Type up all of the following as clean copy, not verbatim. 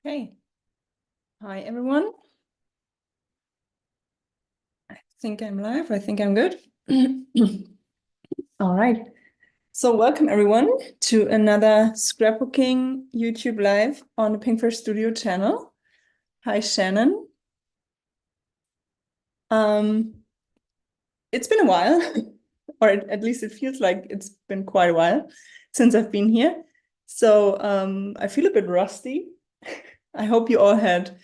Okay. Hi, everyone. I think I'm live. I think I'm good. All right. So welcome, everyone, to another scrapbooking YouTube live on the Pinkfresh Studio channel. Hi, Shannon. It's been a while, or at least it feels like it's been quite a while since I've been here. So I feel a bit rusty. I hope you all had,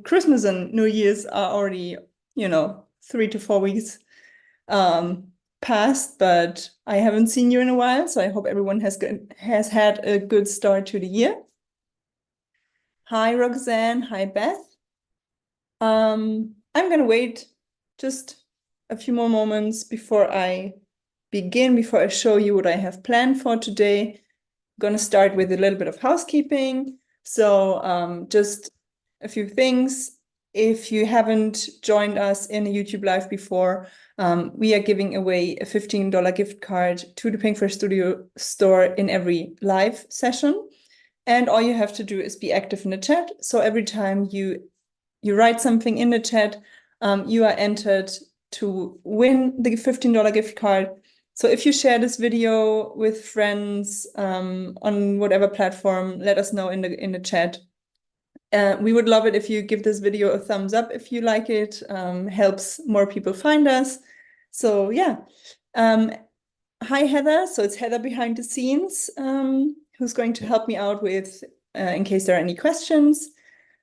Christmas and New Year's are already, 3 to 4 weeks past, but I haven't seen you in a while, so I hope everyone has had a good start to the year. Hi, Roxanne. Hi, Beth. I'm gonna wait just a few more moments before I begin, before I show you what I have planned for today. I'm gonna start with a little bit of housekeeping. So just a few things. If you haven't joined us in a YouTube Live before, we are giving away a $15 gift card to the Pinkfresh Studio store in every live session. And all you have to do is be active in the chat. So every time you write something in the chat, you are entered to win the $15 gift card. So if you share this video with friends on whatever platform, let us know in the chat. We would love it if you give this video a thumbs up if you like it. Helps more people find us. So yeah. Hi, Heather. So it's Heather behind the scenes who's going to help me out with in case there are any questions.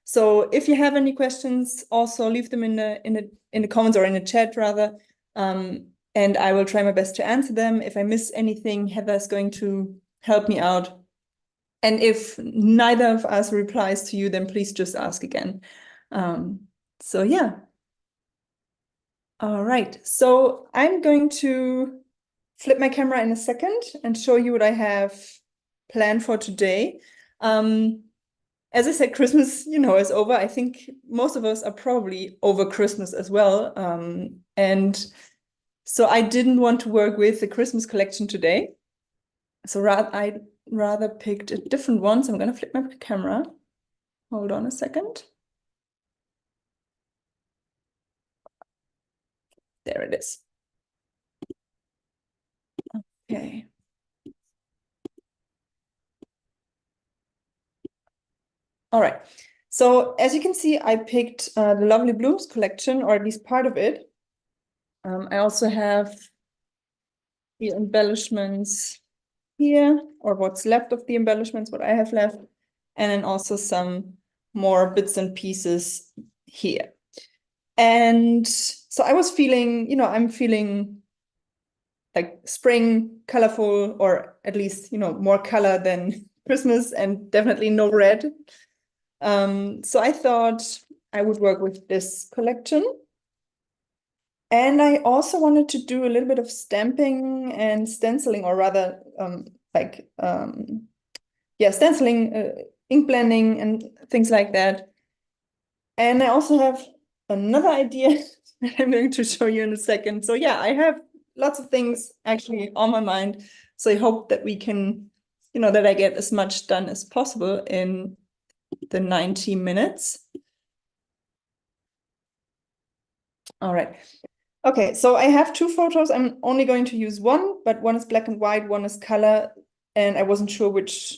So if you have any questions, also leave them in the comments or in the chat rather, and I will try my best to answer them. If I miss anything, Heather is going to help me out. And if neither of us replies to you, then please just ask again. So yeah. All right. So I'm going to flip my camera in a second and show you what I have planned for today. As I said, Christmas, is over. I think most of us are probably over Christmas as well. And so I didn't want to work with the Christmas collection today. So I rather picked a different one. So I'm going to flip my camera. Hold on a second. There it is. Okay. All right. So as you can see, I picked the Lovely Blooms collection, or at least part of it. I also have the embellishments here, or what's left of the embellishments, what I have left, and then also some more bits and pieces here. And so I was feeling, I'm feeling like spring, colorful, or at least, more color than Christmas, and definitely no red. So I thought I would work with this collection. And I also wanted to do a little bit of stamping and stenciling, or rather, stenciling, ink blending, and things like that. And I also have another idea that I'm going to show you in a second. So yeah, I have lots of things actually on my mind. So I hope that we can, that I get as much done as possible in the 90 minutes. All right. Okay, so I have two photos. I'm only going to use one, but one is black and white, one is color, and I wasn't sure which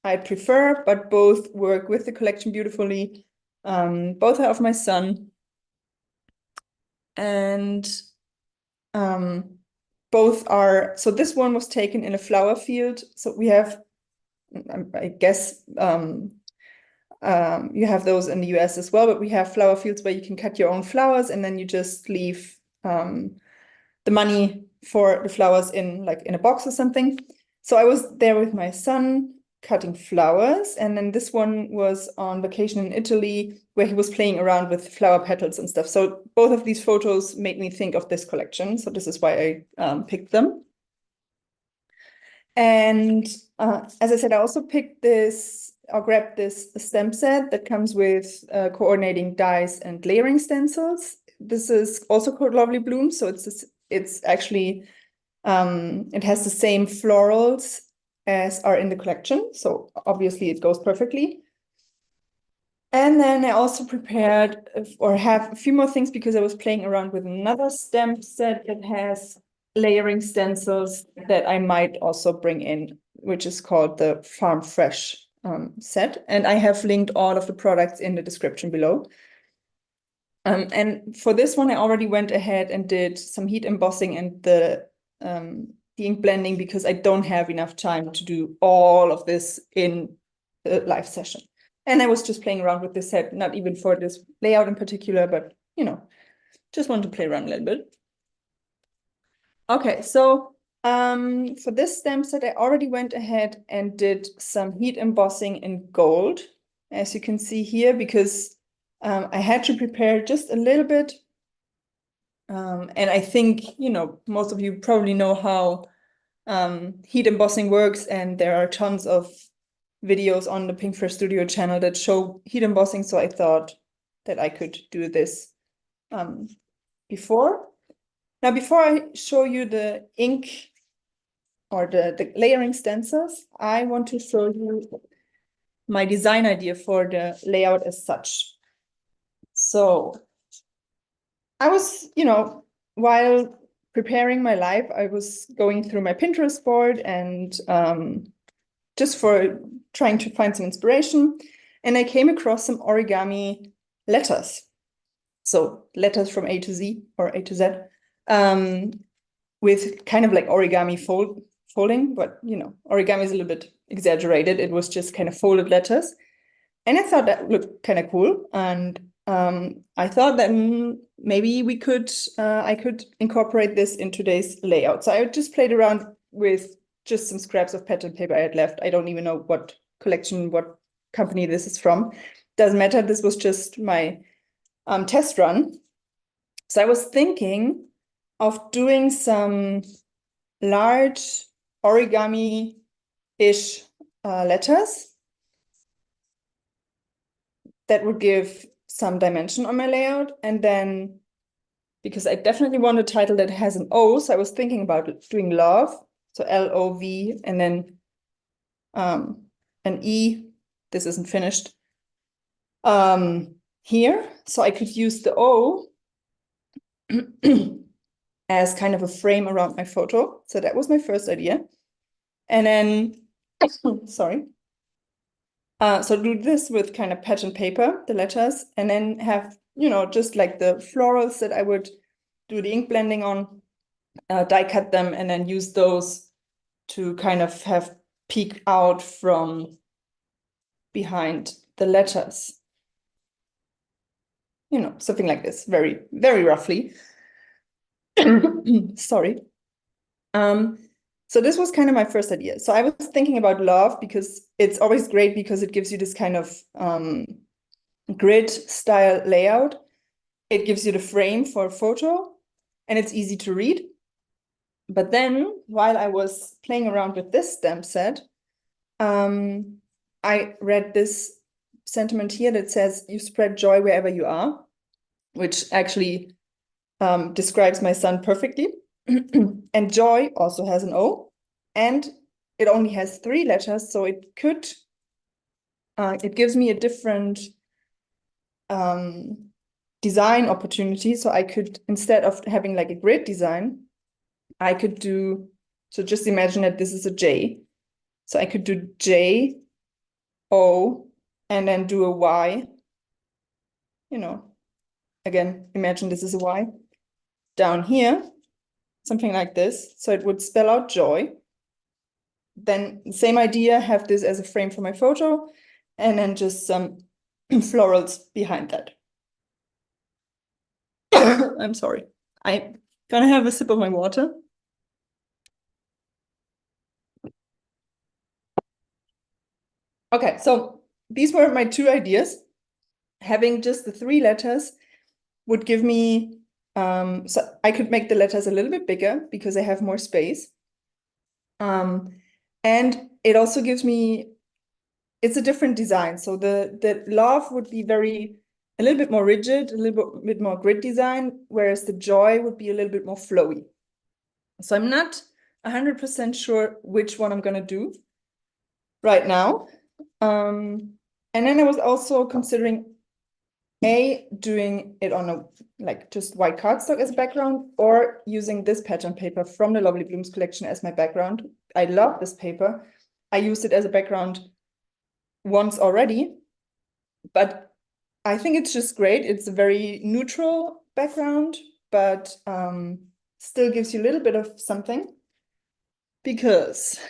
I prefer, but both work with the collection beautifully. Both are of my son. And both are, so this one was taken in a flower field. So we have, I guess, you have those in the US as well, but we have flower fields where you can cut your own flowers and then you just leave the money for the flowers in a box or something. So I was there with my son cutting flowers, and then this one was on vacation in Italy where he was playing around with flower petals and stuff. So both of these photos made me think of this collection. So this is why I picked them. And as I said, I also picked this, or grabbed this stamp set that comes with coordinating dies and layering stencils. This is also called Lovely Bloom. So it's actually, it has the same florals as are in the collection. So obviously it goes perfectly. And then I also prepared or have a few more things because I was playing around with another stamp set that has layering stencils that I might also bring in, which is called the Farm Fresh set. And I have linked all of the products in the description below. And for this one, I already went ahead and did some heat embossing and the ink blending because I don't have enough time to do all of this in a live session. And I was just playing around with this set, not even for this layout in particular, but just want to play around a little bit. Okay, so for this stamp set, I already went ahead and did some heat embossing in gold, as you can see here, because I had to prepare just a little bit. And I think, most of you probably know how heat embossing works, and there are tons of videos on the Pinkfresh Studio channel that show heat embossing, so I thought that I could do this before. Now, before I show you the ink or the layering stencils, I want to show you my design idea for the layout as such. So I was, while preparing my live, I was going through my Pinterest board and just for trying to find some inspiration. And I came across some origami letters. So letters from A to Z or A to Z with kind of like origami folding, but origami is a little bit exaggerated. It was just kind of folded letters. And I thought that looked kind of cool. And I thought that maybe I could incorporate this in today's layout. So I just played around with just some scraps of pattern paper I had left. I don't even know what collection, what company this is from. Doesn't matter. This was just my test run. So I was thinking of doing some large origami-ish letters that would give some dimension on my layout. And then, because I definitely want a title that has an O, so I was thinking about doing love, so L-O-V, and then an E. This isn't finished. Here, so I could use the O as kind of a frame around my photo. So that was my first idea. And then, sorry. So do this with kind of pattern paper, the letters, and then have, just like the florals that I would do the ink blending on, die cut them, and then use those to kind of have peek out from behind the letters. Something like this, very, very roughly. Sorry. So this was kind of my first idea. So I was thinking about love because it's always great because it gives you this kind of grid style layout. It gives you the frame for a photo and it's easy to read. But then while I was playing around with this stamp set, I read this sentiment here that says, you spread joy wherever you are, which actually describes my son perfectly. And joy also has an O, and it only has 3 letters, so it gives me a different design opportunity. So I could, instead of having like a grid design, I could do, so just imagine that this is a J. So I could do J, O, and then do a Y. Again, imagine this is a Y. Down here, something like this. So it would spell out joy. Then same idea, have this as a frame for my photo, and then just some florals behind that. I'm sorry. I'm gonna have a sip of my water. Okay, so these were my 2 ideas. Having just the 3 letters would give me, so I could make the letters a little bit bigger because I have more space. And it also gives me, it's a different design. So the love would be a little bit more rigid, a little bit more grid design, whereas the joy would be a little bit more flowy. So I'm not 100% sure which one I'm gonna do right now. And then I was also considering doing it on a like just white cardstock as a background, or using this pattern paper from the Lovely Blooms collection as my background. I love this paper. I used it as a background once already, but I think it's just great. It's a very neutral background, but still gives you a little bit of something. Because,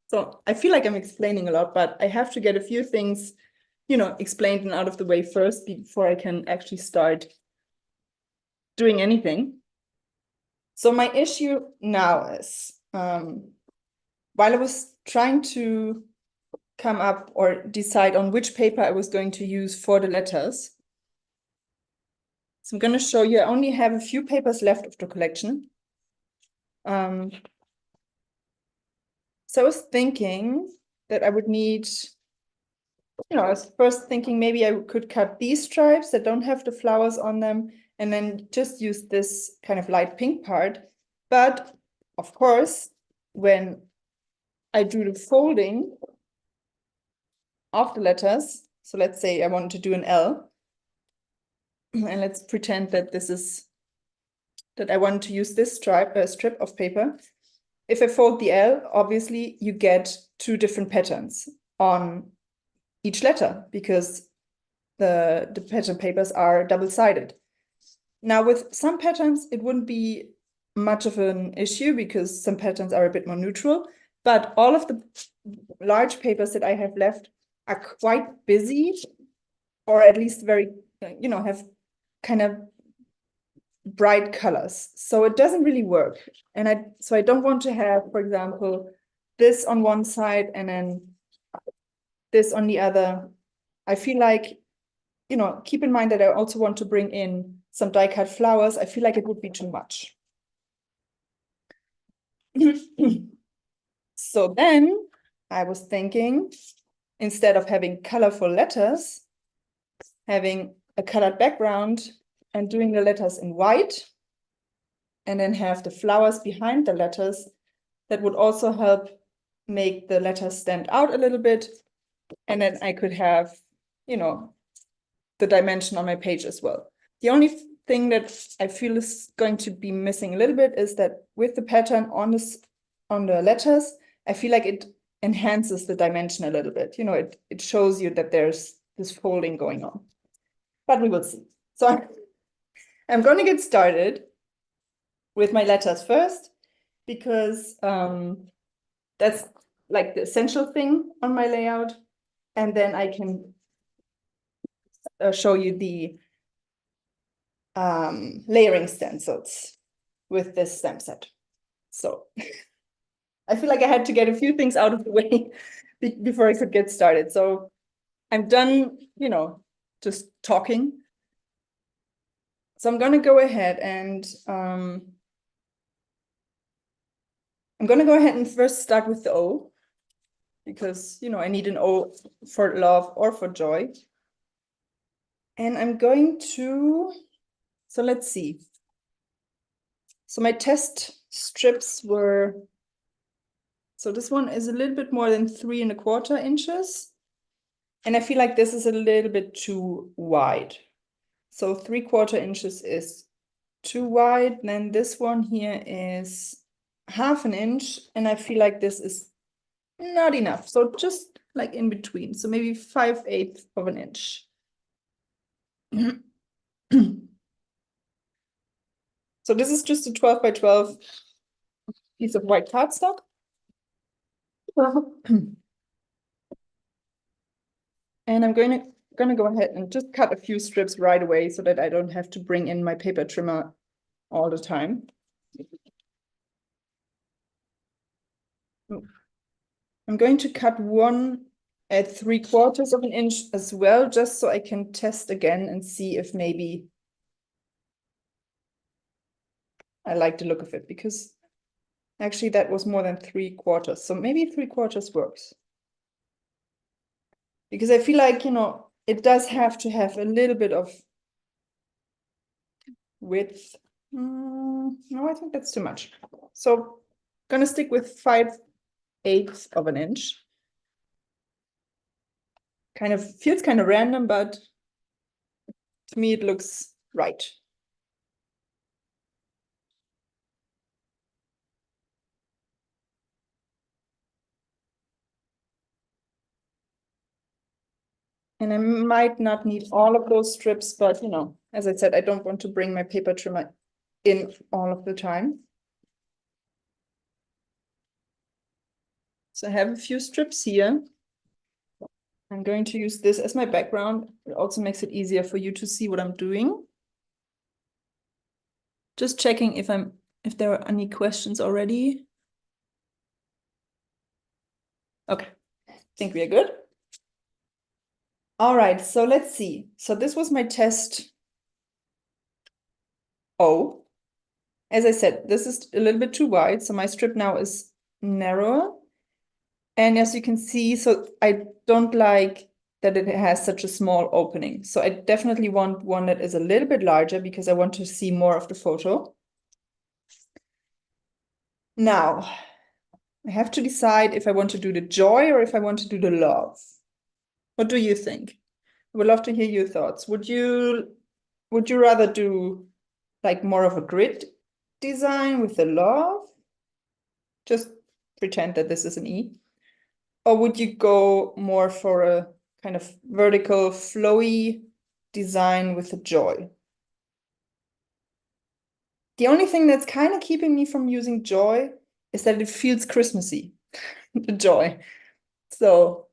so I feel like I'm explaining a lot, but I have to get a few things, explained and out of the way first before I can actually start doing anything. So my issue now is, while I was trying to come up or decide on which paper I was going to use for the letters. So I'm going to show you, I only have a few papers left of the collection. So I was thinking that I would need, I was first thinking maybe I could cut these stripes that don't have the flowers on them, and then just use this kind of light pink part. But of course, when I do the folding of the letters, so let's say I want to do an L, and let's pretend that that I want to use this strip of paper. If I fold the L, obviously you get two different patterns on each letter because the pattern papers are double-sided. Now with some patterns, it wouldn't be much of an issue because some patterns are a bit more neutral, but all of the large papers that I have left are quite busy, or at least very, have kind of bright colors. So it doesn't really work. And so I don't want to have, for example, this on one side and then this on the other. I feel like, keep in mind that I also want to bring in some die-cut flowers. I feel like it would be too much. So then I was thinking, instead of having colorful letters, having a colored background and doing the letters in white, and then have the flowers behind the letters, that would also help make the letters stand out a little bit. And then I could have, the dimension on my page as well. The only thing that I feel is going to be missing a little bit is that with the pattern on the letters, I feel like it enhances the dimension a little bit. It shows you that there's this folding going on. But we will see. So I'm going to get started with my letters first, because that's like the essential thing on my layout. And then I can show you the layering stencils with this stamp set. So I feel like I had to get a few things out of the way before I could get started. So I'm done, just talking. So I'm going to go ahead and I'm going to go ahead and first start with the O, because, I need an O for love or for joy. And I'm going to, so let's see. So my test strips were, so this one is a little bit more than 3¼ inches. And I feel like this is a little bit too wide. So 3/4 inches is too wide. Then this one here is 1/2 inch. And I feel like this is not enough. So just like in between. So maybe 5/8 of an inch. So this is just a 12 by 12 piece of white cardstock. And I'm going to go ahead and just cut a few strips right away so that I don't have to bring in my paper trimmer all the time. I'm going to cut one at 3/4 of an inch as well, just so I can test again and see if maybe I like the look of it, because actually that was more than 3/4. So maybe 3/4 works. Because I feel like, it does have to have a little bit of width. No, I think that's too much. So I'm gonna stick with 5/8 of an inch. kind of feels kind of random, but to me it looks right. And I might not need all of those strips, but you know, as I said, I don't want to bring my paper trimmer in all of the time. So I have a few strips here. I'm going to use this as my background. It also makes it easier for you to see what I'm doing. Just checking if there are any questions already. Okay, I think we are good. All right, so let's see. So this was my test O. As I said, this is a little bit too wide, so my strip now is narrower. And as you can see, so I don't like that it has such a small opening. So I definitely want one that is a little bit larger because I want to see more of the photo. Now, I have to decide if I want to do the joy or if I want to do the love. What do you think? I would love to hear your thoughts. Would you rather do like more of a grid design with the love? Just pretend that this is an E. Or would you go more for a kind of vertical, flowy design with a joy? The only thing that's kind of keeping me from using joy is that it feels Christmassy, the joy. So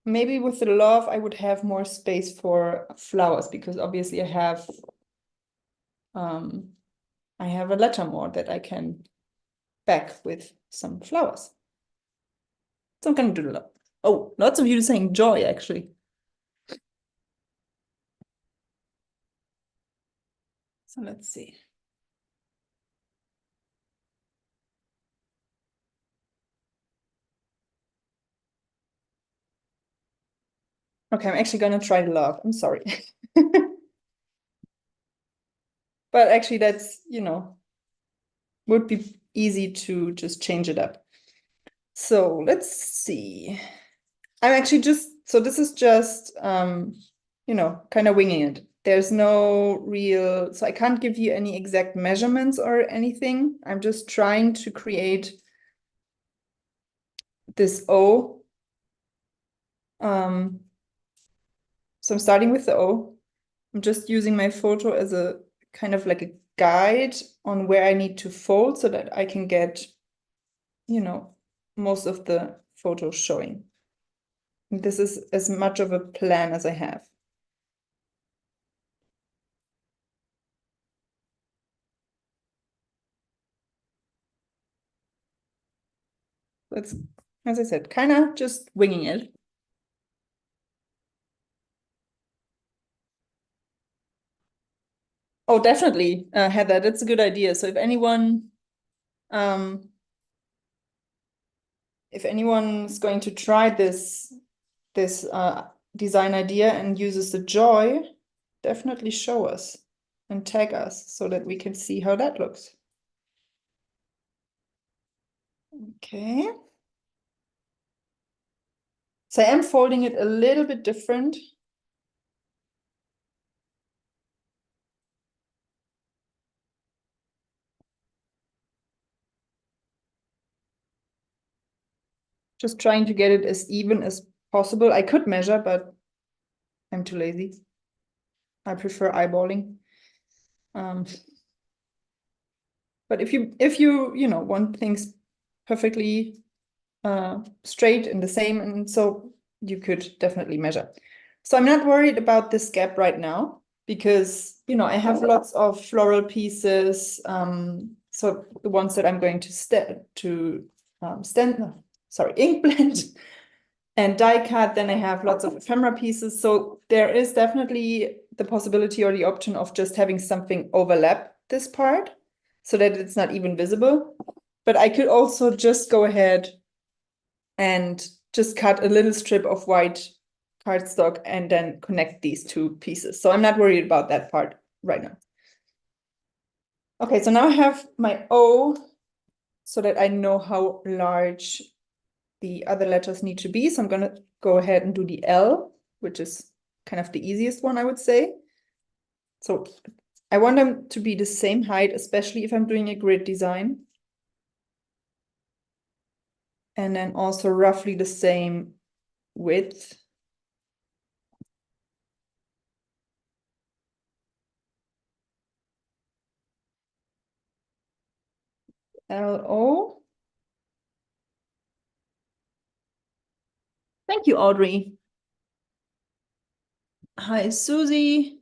maybe with the love, I would have more space for flowers because obviously I have a letter more that I can back with some flowers. So I'm gonna do the love. Oh, lots of you saying joy actually. So let's see. Okay, I'm actually gonna try love. I'm sorry. But actually that's, you know, would be easy to just change it up. So let's see. I'm actually so this is just, you know, kind of winging it. There's no real, so I can't give you any exact measurements or anything. I'm just trying to create this O. So I'm starting with the O. I'm just using my photo as a kind of like a guide on where I need to fold so that I can get, you know, most of the photo showing. And this is as much of a plan as I have. That's, as I said, kind of just winging it. Oh, definitely, Heather, that's a good idea. So if anyone's going to try this design idea and uses the joy, definitely show us and tag us so that we can see how that looks. Okay. So I am folding it a little bit different. Just trying to get it as even as possible. I could measure, but I'm too lazy. I prefer eyeballing. But if you know, want things perfectly straight and the same, and so you could definitely measure. So I'm not worried about this gap right now because, you know, I have lots of floral pieces. So the ones that I'm going to ink blend and die cut, then I have lots of ephemera pieces. So there is definitely the possibility or the option of just having something overlap this part so that it's not even visible. But I could also just go ahead and just cut a little strip of white cardstock and then connect these two pieces. So I'm not worried about that part right now. Okay, so now I have my O so that I know how large the other letters need to be. So I'm going to go ahead and do the L, which is kind of the easiest one, I would say. So I want them to be the same height, especially if I'm doing a grid design. And then also roughly the same width. L-O. Thank you, Audrey. Hi, Susie.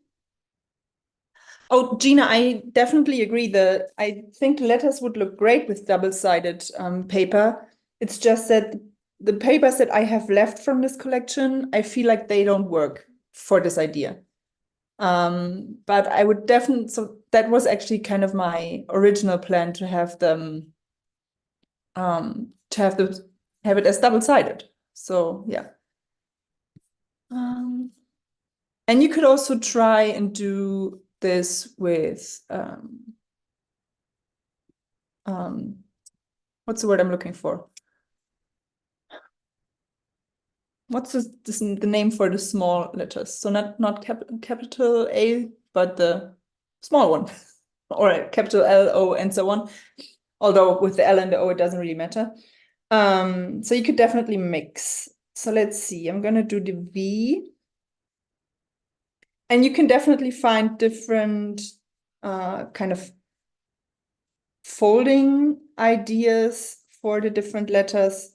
Oh, Gina, I definitely agree. I think letters would look great with double-sided paper. It's just that the papers that I have left from this collection, I feel like they don't work for this idea. But I would definitely, so that was actually kind of my original plan to have them, have it as double-sided. So yeah. And you could also try and do this with what's the word I'm looking for? What's the name for the small letters? So not capital A, but the small one, or capital L, O, and so on. Although with the L and the O, it doesn't really matter. So you could definitely mix. So let's see, I'm gonna do the V. And you can definitely find different kind of folding ideas for the different letters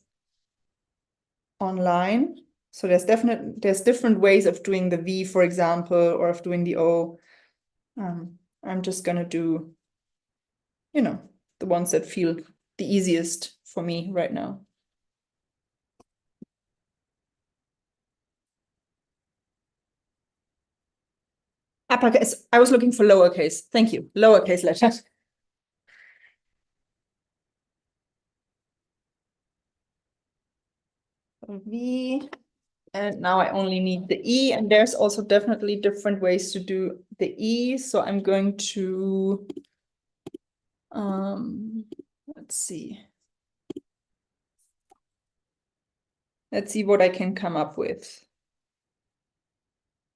online. So there's different ways of doing the V, for example, or of doing the O. I'm just gonna do, the ones that feel the easiest for me right now. Uppercase. I was looking for lowercase. Thank you. Lowercase letters. V. And now I only need the E, and there's also definitely different ways to do the E. So I'm going to, let's see. Let's see what I can come up with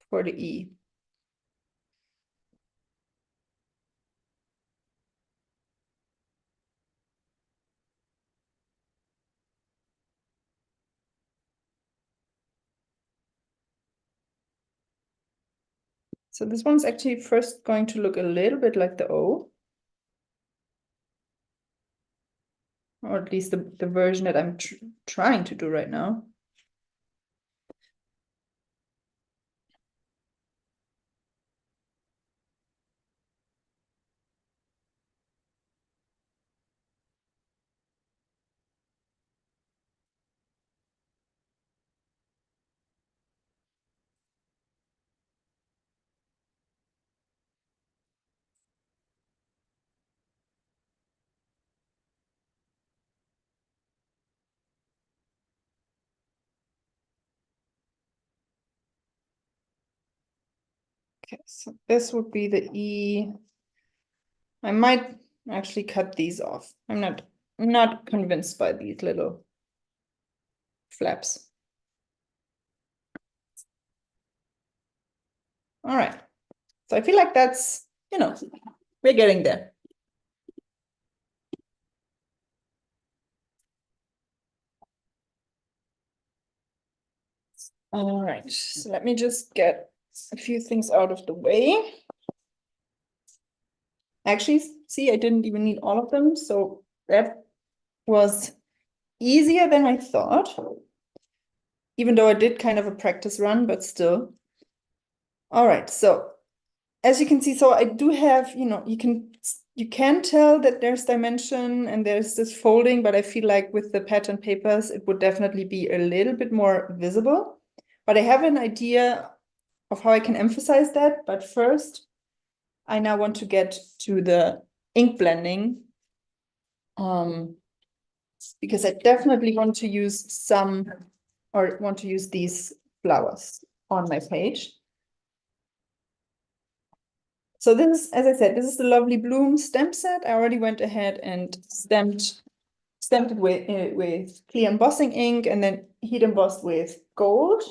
for the E. So this one's actually first going to look a little bit like the O. Or at least the version that I'm trying to do right now. Okay, so this would be the E. I might actually cut these off. I'm not convinced by these little flaps. All right. So I feel like that's, we're getting there. All right. So let me just get a few things out of the way. Actually, see, I didn't even need all of them. So that was easier than I thought. Even though I did kind of a practice run, but still. All right, so as you can see, so I do have, you can tell that there's dimension and there's this folding, but I feel like with the pattern papers, it would definitely be a little bit more visible. But I have an idea of how I can emphasize that. But first, I now want to get to the ink blending. Because I definitely want to use these flowers on my page. So this is, as I said, this is the Lovely Bloom stamp set. I already went ahead and stamped stamped it with clear embossing ink and then heat embossed with gold.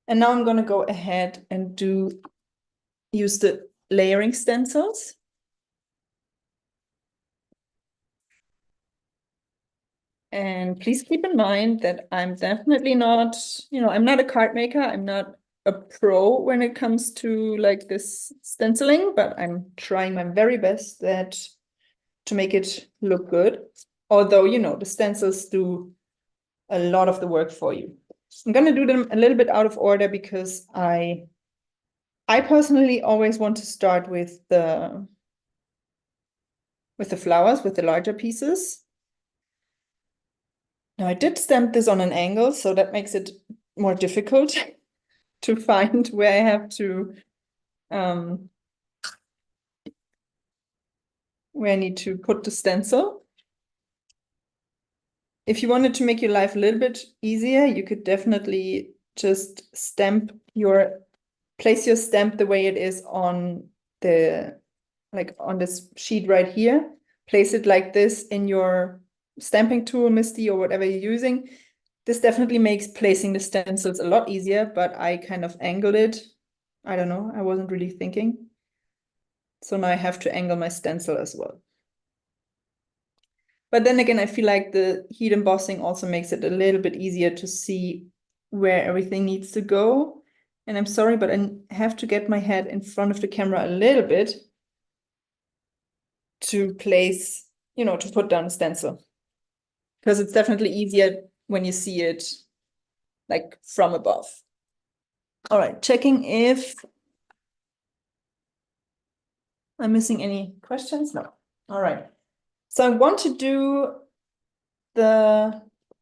And now I'm going to go ahead and use the layering stencils. And please keep in mind that I'm definitely not, I'm not a card maker. I'm not a pro when it comes to like this stenciling, but I'm trying my very best to make it look good. Although, the stencils do a lot of the work for you. I'm going to do them a little bit out of order because I personally always want to start with the flowers, with the larger pieces. Now I did stamp this on an angle, so that makes it more difficult to find where I have to, where I need to put the stencil. If you wanted to make your life a little bit easier, you could definitely just place your stamp the way it is on on this sheet right here. Place it like this in your stamping tool, Misty, or whatever you're using. This definitely makes placing the stencils a lot easier, but I kind of angled it. I don't know, I wasn't really thinking. So now I have to angle my stencil as well. But then again, I feel like the heat embossing also makes it a little bit easier to see where everything needs to go. And I'm sorry, but I have to get my head in front of the camera a little bit to place, to put down a stencil. Because it's definitely easier when you see it like from above. All right, checking if I'm missing any questions. No. All right. So I want to do the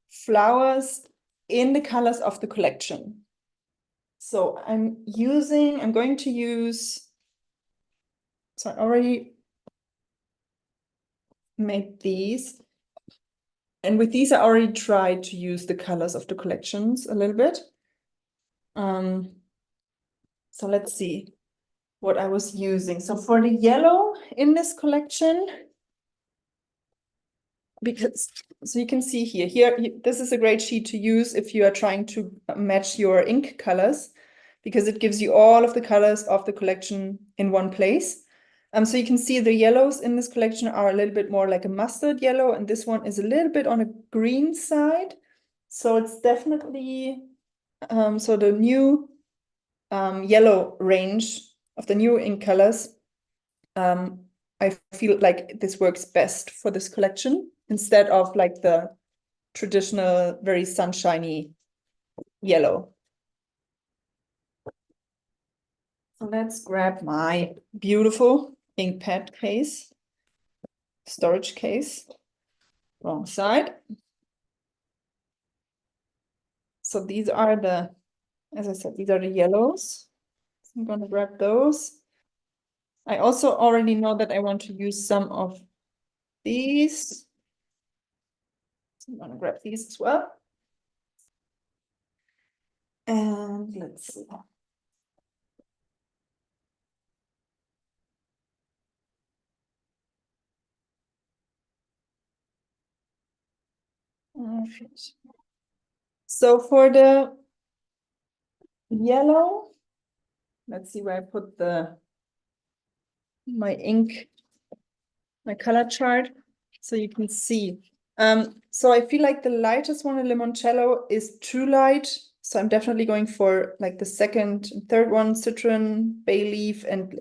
flowers in the colors of the collection. So I'm going to use, so I already made these. And with these, I already tried to use the colors of the collections a little bit. So let's see what I was using. So for the yellow in this collection, so you can see here, this is a great sheet to use if you are trying to match your ink colors, because it gives you all of the colors of the collection in one place. So you can see the yellows in this collection are a little bit more like a mustard yellow, and this one is a little bit on a green side. So it's definitely, so the new yellow range of the new ink colors, I feel like this works best for this collection instead of like the traditional, very sunshiny yellow. So let's grab my beautiful ink pad case, storage case, wrong side. So these are as I said, these are the yellows. So I'm going to grab those. I also already know that I want to use some of these. So I'm going to grab these as well. And let's see. So for the yellow, let's see where I put my ink, my color chart, so you can see. So I feel like the lightest one in limoncello is too light. So I'm definitely going for like the second and third one, citron, bay leaf, and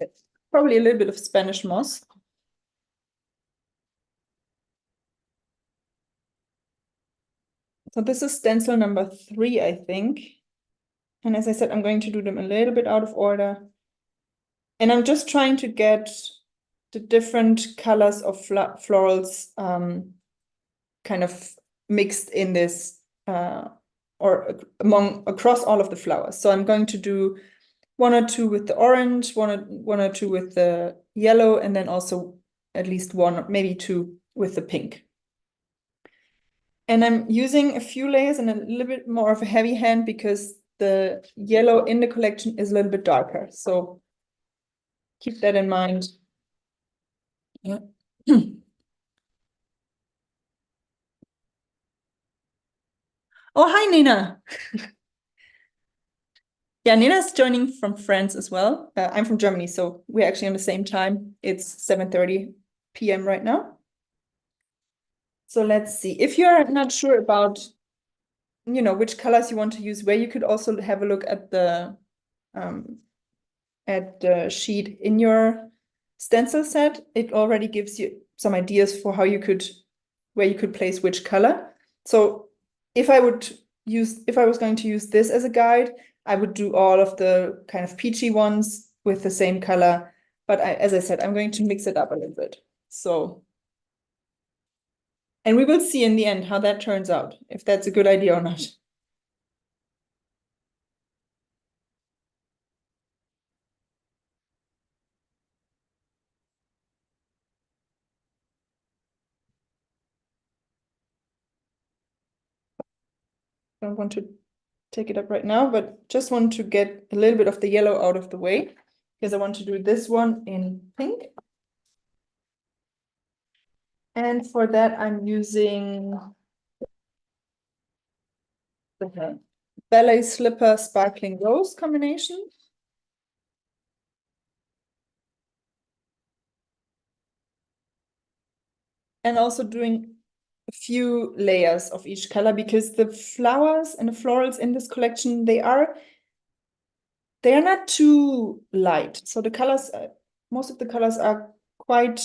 probably a little bit of Spanish moss. So this is stencil number 3, I think. And as I said, I'm going to do them a little bit out of order. And I'm just trying to get the different colors of florals kind of mixed in this or across all of the flowers. So I'm going to do 1 or 2 with the orange, one or 2 with the yellow, and then also at least 1, maybe 2 with the pink. And I'm using a few layers and a little bit more of a heavy hand because the yellow in the collection is a little bit darker. So keep that in mind. Yeah. Oh, hi, Nina. Yeah, Nina's joining from France as well. I'm from Germany, so we're actually on the same time. It's 7:30 p.m. right now. So let's see. If you're not sure about, which colors you want to use, where you could also have a look um, at the sheet in your stencil set. It already gives you some ideas for where you could place which color. So if I was going to use this as a guide, I would do all of the kind of peachy ones with the same color. But as I said, I'm going to mix it up a little bit. And we will see in the end how that turns out, if that's a good idea or not. Don't want to take it up right now, but just want to get a little bit of the yellow out of the way because I want to do this one in pink. And for that, I'm using the Ballet Slipper Sparkling Rose combination. And also doing a few layers of each color because the flowers and the florals in this collection, they are not too light. So the colors, most of the colors are quite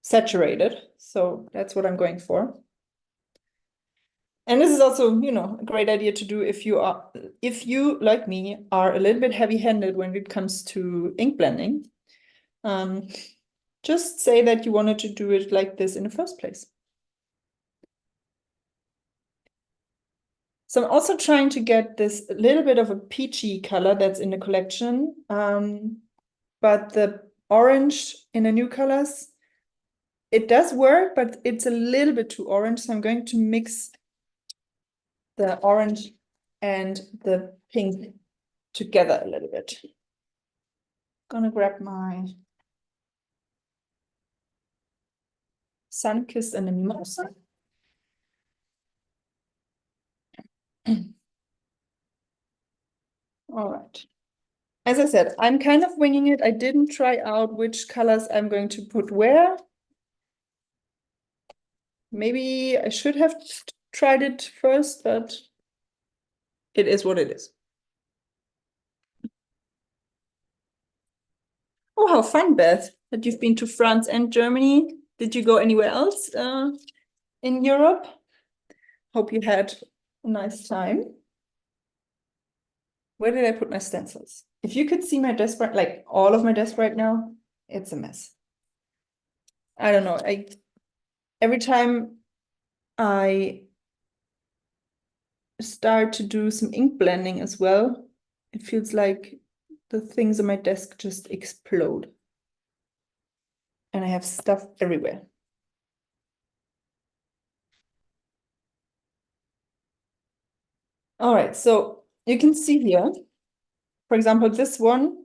saturated. So that's what I'm going for. And this is also, a great idea to do if you, like me, are a little bit heavy-handed when it comes to ink blending. Just say that you wanted to do it like this in the first place. So I'm also trying to get this little bit of a peachy color that's in the collection. But the orange in the new colors, it does work, but it's a little bit too orange. So I'm going to mix the orange and the pink together a little bit. Gonna grab my Sunkissed and the Mimosa. All right. As I said, I'm kind of winging it. I didn't try out which colors I'm going to put where. Maybe I should have tried it first, but it is what it is. Oh, how fun, Beth, that you've been to France and Germany. Did you go anywhere else in Europe? Hope you had a nice time. Where did I put my stencils? If you could see my desk, like all of my desk right now, it's a mess. I don't know. Every time I start to do some ink blending as well, it feels like the things on my desk just explode. And I have stuff everywhere. All right, so you can see here, for example, this one,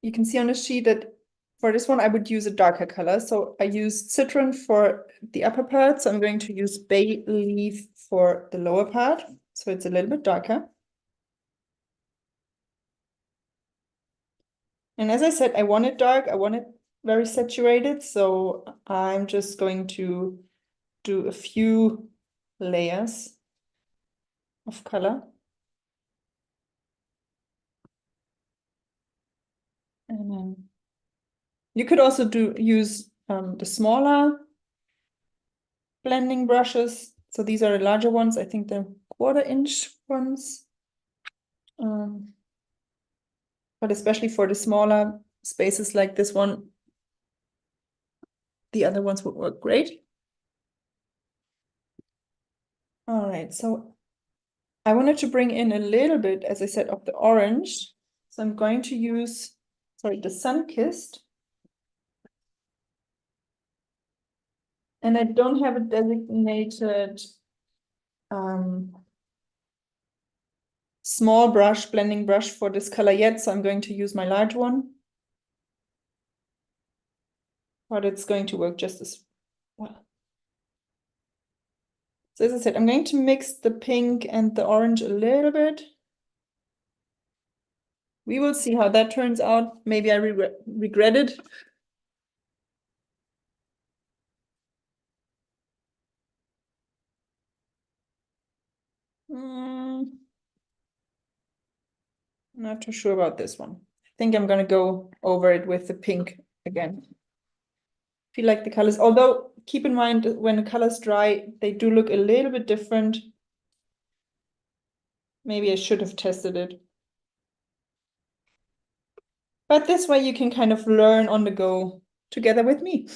you can see on the sheet that for this one, I would use a darker color. So I used citron for the upper part. So I'm going to use bay leaf for the lower part. So it's a little bit darker. And as I said, I want it dark. I want it very saturated. So I'm just going to do a few layers of color. And then you could also use the smaller blending brushes. So these are the larger ones. I think the 1/4-inch ones. But especially for the smaller spaces like this one, the other ones would work great. All right, so I wanted to bring in a little bit, as I said, of the orange. So I'm going to use, the Sunkissed. And I don't have a designated small brush, blending brush for this color yet, so I'm going to use my large one. But it's going to work just as well. So as I said, I'm going to mix the pink and the orange a little bit. We will see how that turns out. Maybe I regret it. Not too sure about this one. I think I'm gonna go over it with the pink again. Feel like the colors, although keep in mind when the colors dry, they do look a little bit different. Maybe I should have tested it. But this way you can kind of learn on the go together with me.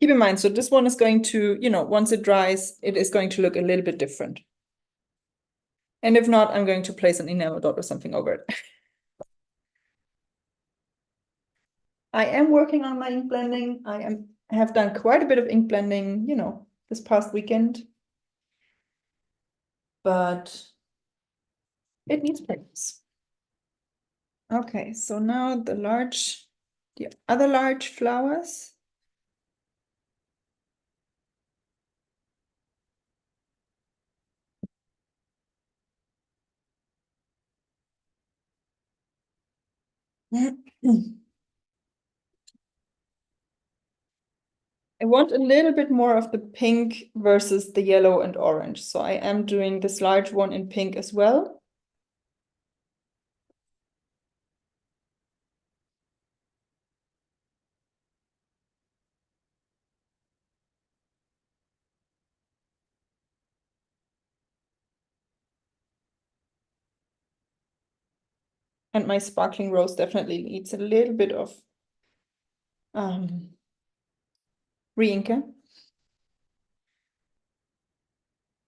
Keep in mind, so this one is going to, once it dries, it is going to look a little bit different. And if not, I'm going to place an enamel dot or something over it. I am working on my ink blending. I have done quite a bit of ink blending, this past weekend. But it needs practice. Okay, so now the other large flowers. I want a little bit more of the pink versus the yellow and orange. So I am doing this large one in pink as well. And my sparkling rose definitely needs a little bit of re-inker.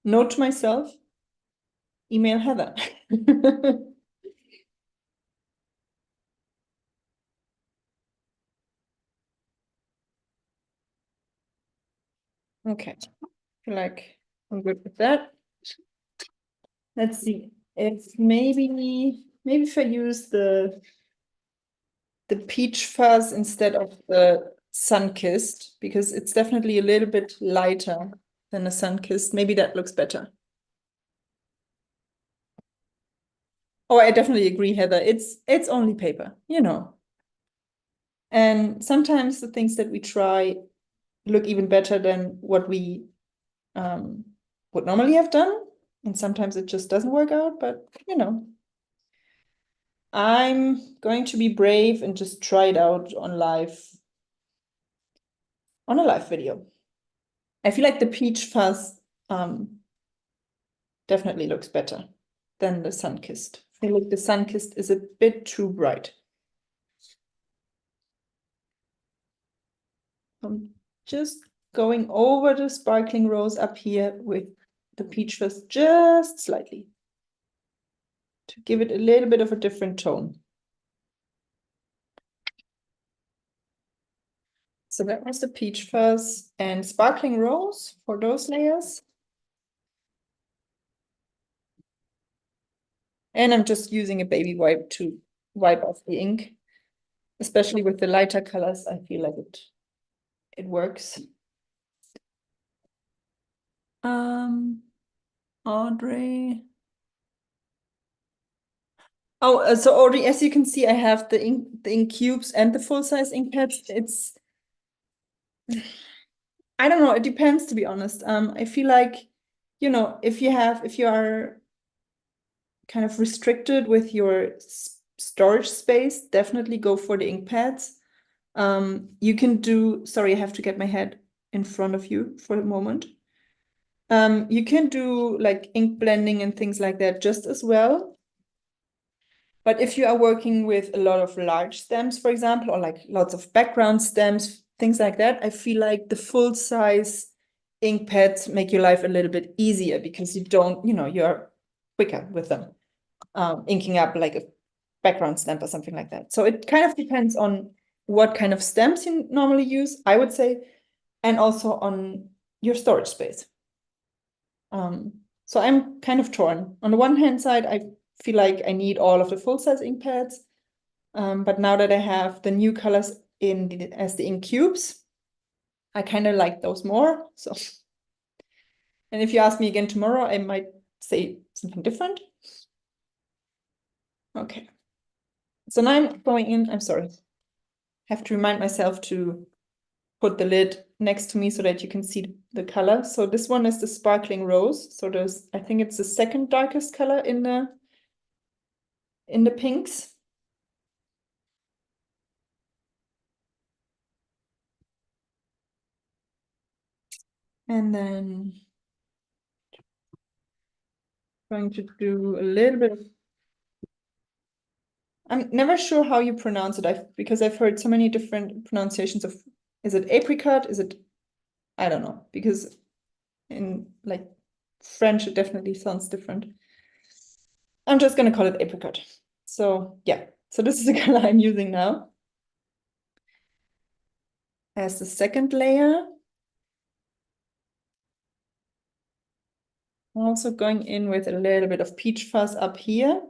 Note to myself, email Heather. Okay, I feel like I'm good with that. Let's see if maybe if I use the peach fuzz instead of the sun-kissed, because it's definitely a little bit lighter than a sun-kissed. Maybe that looks better. Oh, I definitely agree, Heather. It's only paper, And sometimes the things that we try look even better than what we would normally have done. And sometimes it just doesn't work out, but I'm going to be brave and just try it out on a live video. I feel like the peach fuzz definitely looks better than the sun-kissed. I feel like the sun-kissed is a bit too bright. I'm just going over the sparkling rose up here with the peach fuzz just slightly to give it a little bit of a different tone. So that was the peach fuzz and sparkling rose for those layers. And I'm just using a baby wipe to wipe off the ink. Especially with the lighter colors, I feel like it works. Audrey. Oh, so Audrey, as you can see, I have the ink cubes and the full-size ink pads. I don't know, it depends, to be honest. I feel like, if you are kind of restricted with your storage space, definitely go for the ink pads. You can do, sorry, I have to get my head in front of you for a moment. You can do like ink blending and things like that just as well. But if you are working with a lot of large stems, for example, or like lots of background stems, things like that, I feel like the full size ink pads make your life a little bit easier because you don't, you're quicker with them, inking up like a background stamp or something like that. So it kind of depends on what kind of stamps you normally use, I would say, and also on your storage space. So I'm kind of torn. On the one hand side, I feel like I need all of the full-size ink pads. But now that I have the new colors as the ink cubes, I kind of like those more. So, and if you ask me again tomorrow, I might say something different. Okay. So now I'm going in, I'm sorry. Have to remind myself to put the lid next to me so that you can see the color. So this one is the sparkling rose. So there's, I think it's the second darkest color in the pinks. And then going to do a little bit of, I'm never sure how you pronounce it because I've heard so many different pronunciations of, is it apricot? Is it, I don't know, because in like French, it definitely sounds different. I'm just gonna call it apricot. So yeah, so this is the color I'm using now. As the second layer. Also going in with a little bit of peach fuzz up here.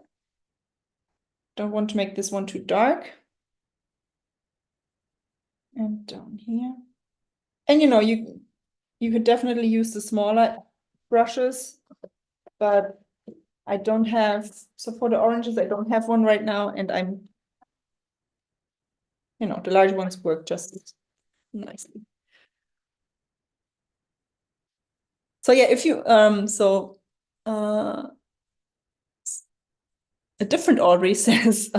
Don't want to make this one too dark. And down here. And you know, you could definitely use the smaller brushes, but I don't have, so for the oranges, I don't have one right now, and the large ones work just nicely. So yeah, if you, a different Audrey says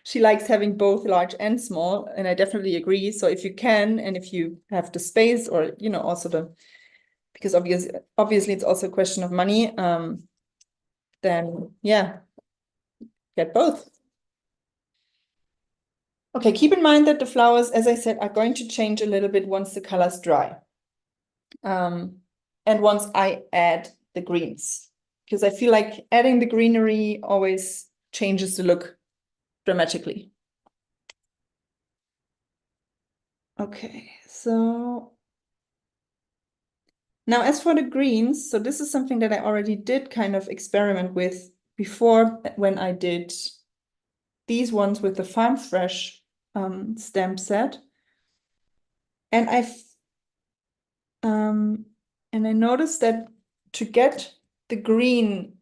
she likes having both large and small, and I definitely agree. So if you can, and if you have the space, or also because obviously it's also a question of money, then yeah, get both. Okay, keep in mind that the flowers, as I said, are going to change a little bit once the colors dry. And once I add the greens, because I feel like adding the greenery always changes the look dramatically. Okay, so now as for the greens, so this is something that I already did kind of experiment with before when I did these ones with the Farm Fresh stamp set. And I noticed that to get the green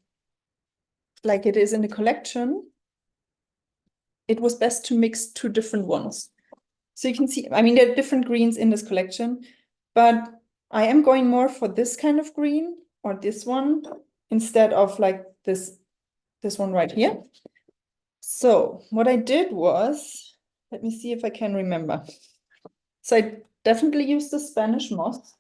like it is in the collection, it was best to mix two different ones. So you can see, I mean, there are different greens in this collection, but I am going more for this kind of green or this one instead of like this one right here. So what I did was, let me see if I can remember. So I definitely used the Spanish moss.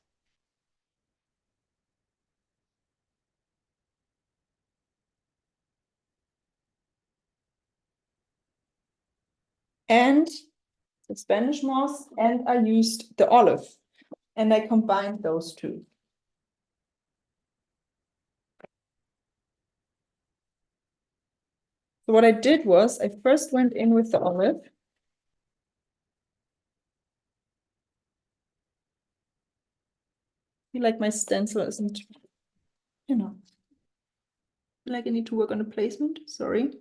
And the Spanish moss, and I used the olive, and I combined those two. So what I did was I first went in with the olive. I feel like my stencil isn't, I feel like I need to work on the placement, sorry.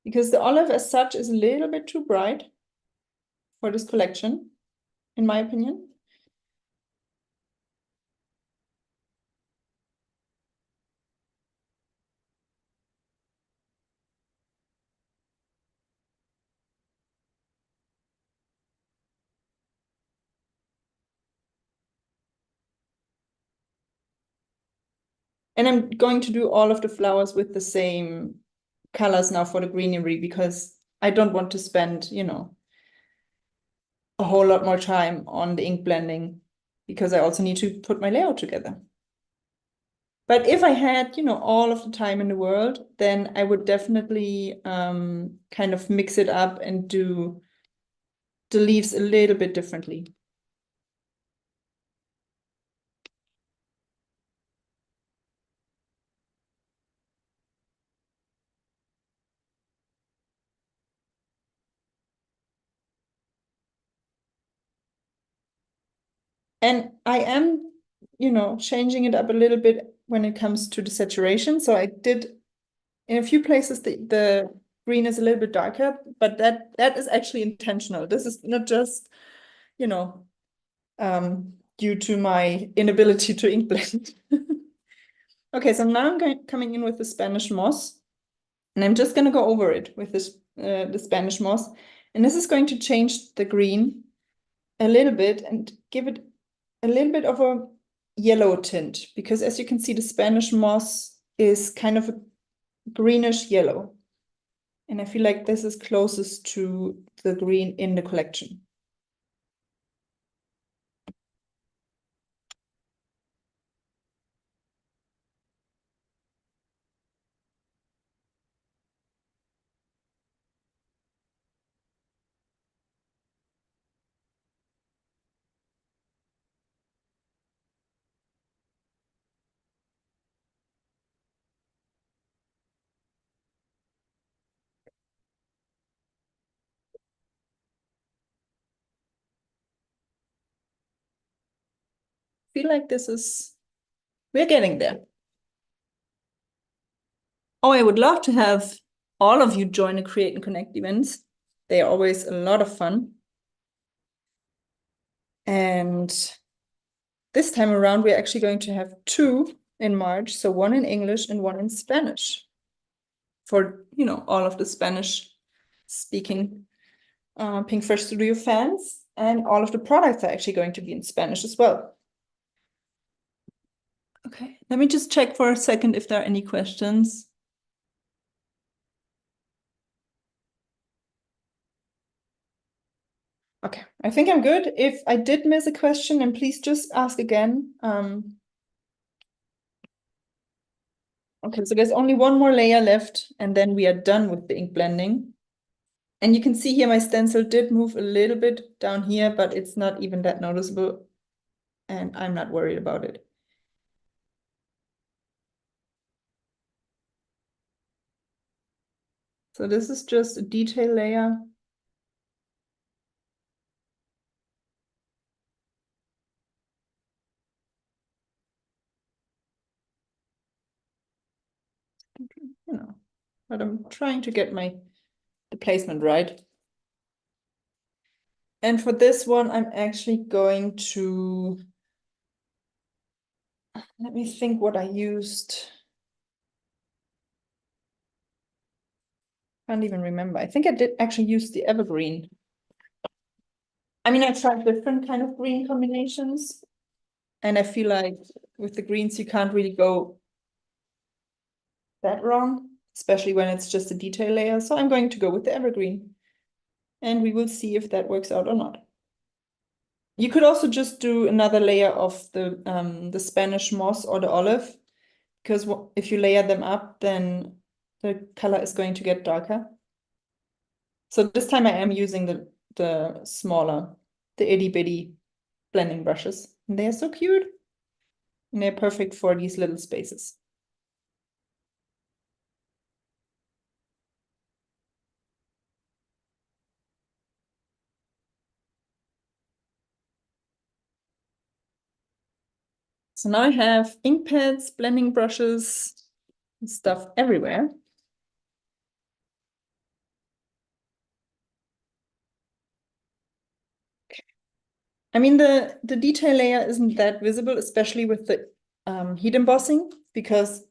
Because the olive as such is a little bit too bright for this collection, in my opinion. And I'm going to do all of the flowers with the same colors now for the greenery because I don't want to spend, a whole lot more time on the ink blending because I also need to put my layout together. But if I had, all of the time in the world, then I would definitely kind of mix it up and do the leaves a little bit differently. And I am, changing it up a little bit when it comes to the saturation. So I did in a few places the green is a little bit darker, but that is actually intentional. This is not just, due to my inability to ink blend. Okay, so now I'm coming in with the Spanish moss, and I'm just going to go over it with this the Spanish moss, and this is going to change the green a little bit and give it a little bit of a yellow tint, because as you can see, the Spanish moss is kind of a greenish yellow. And I feel like this is closest to the green in the collection. I feel like we're getting there. Oh, I would love to have all of you join the Create and Connect events. They are always a lot of fun. And this time around, we're actually going to have two in March. So one in English and one in Spanish for, all of the Spanish speaking Pinkfresh Studio fans. And all of the products are actually going to be in Spanish as well. Okay, let me just check for a second if there are any questions. Okay, I think I'm good. If I did miss a question, then please just ask again. Okay, so there's only one more layer left, and then we are done with the ink blending. And you can see here my stencil did move a little bit down here, but it's not even that noticeable, and I'm not worried about it. So this is just a detail layer. But I'm trying to get the placement right. And for this one, I'm actually going to, let me think what I used. Can't even remember. I think I did actually use the evergreen. I mean, I tried different kind of green combinations, and I feel like with the greens, you can't really go that wrong, especially when it's just a detail layer. So I'm going to go with the evergreen, and we will see if that works out or not. You could also just do another layer of the Spanish moss or the olive, because if you layer them up, then the color is going to get darker. So this time I am using the smaller, the itty bitty blending brushes. And they're so cute. And they're perfect for these little spaces. So now I have ink pads, blending brushes, and stuff everywhere. I mean, the detail layer isn't that visible, especially with the heat embossing, because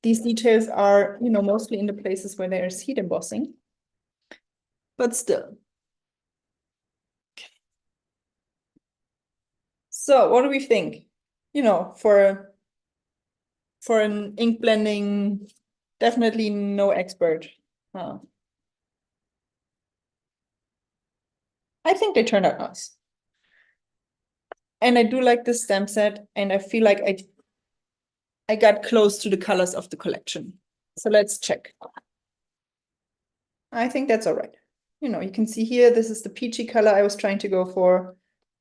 these details are, mostly in the places where there's heat embossing. But still. So what do we think? For an ink blending, definitely no expert. I think they turned out nice. And I do like this stamp set, and I feel like I got close to the colors of the collection. So let's check. I think that's all right. You know, you can see here, this is the peachy color I was trying to go for,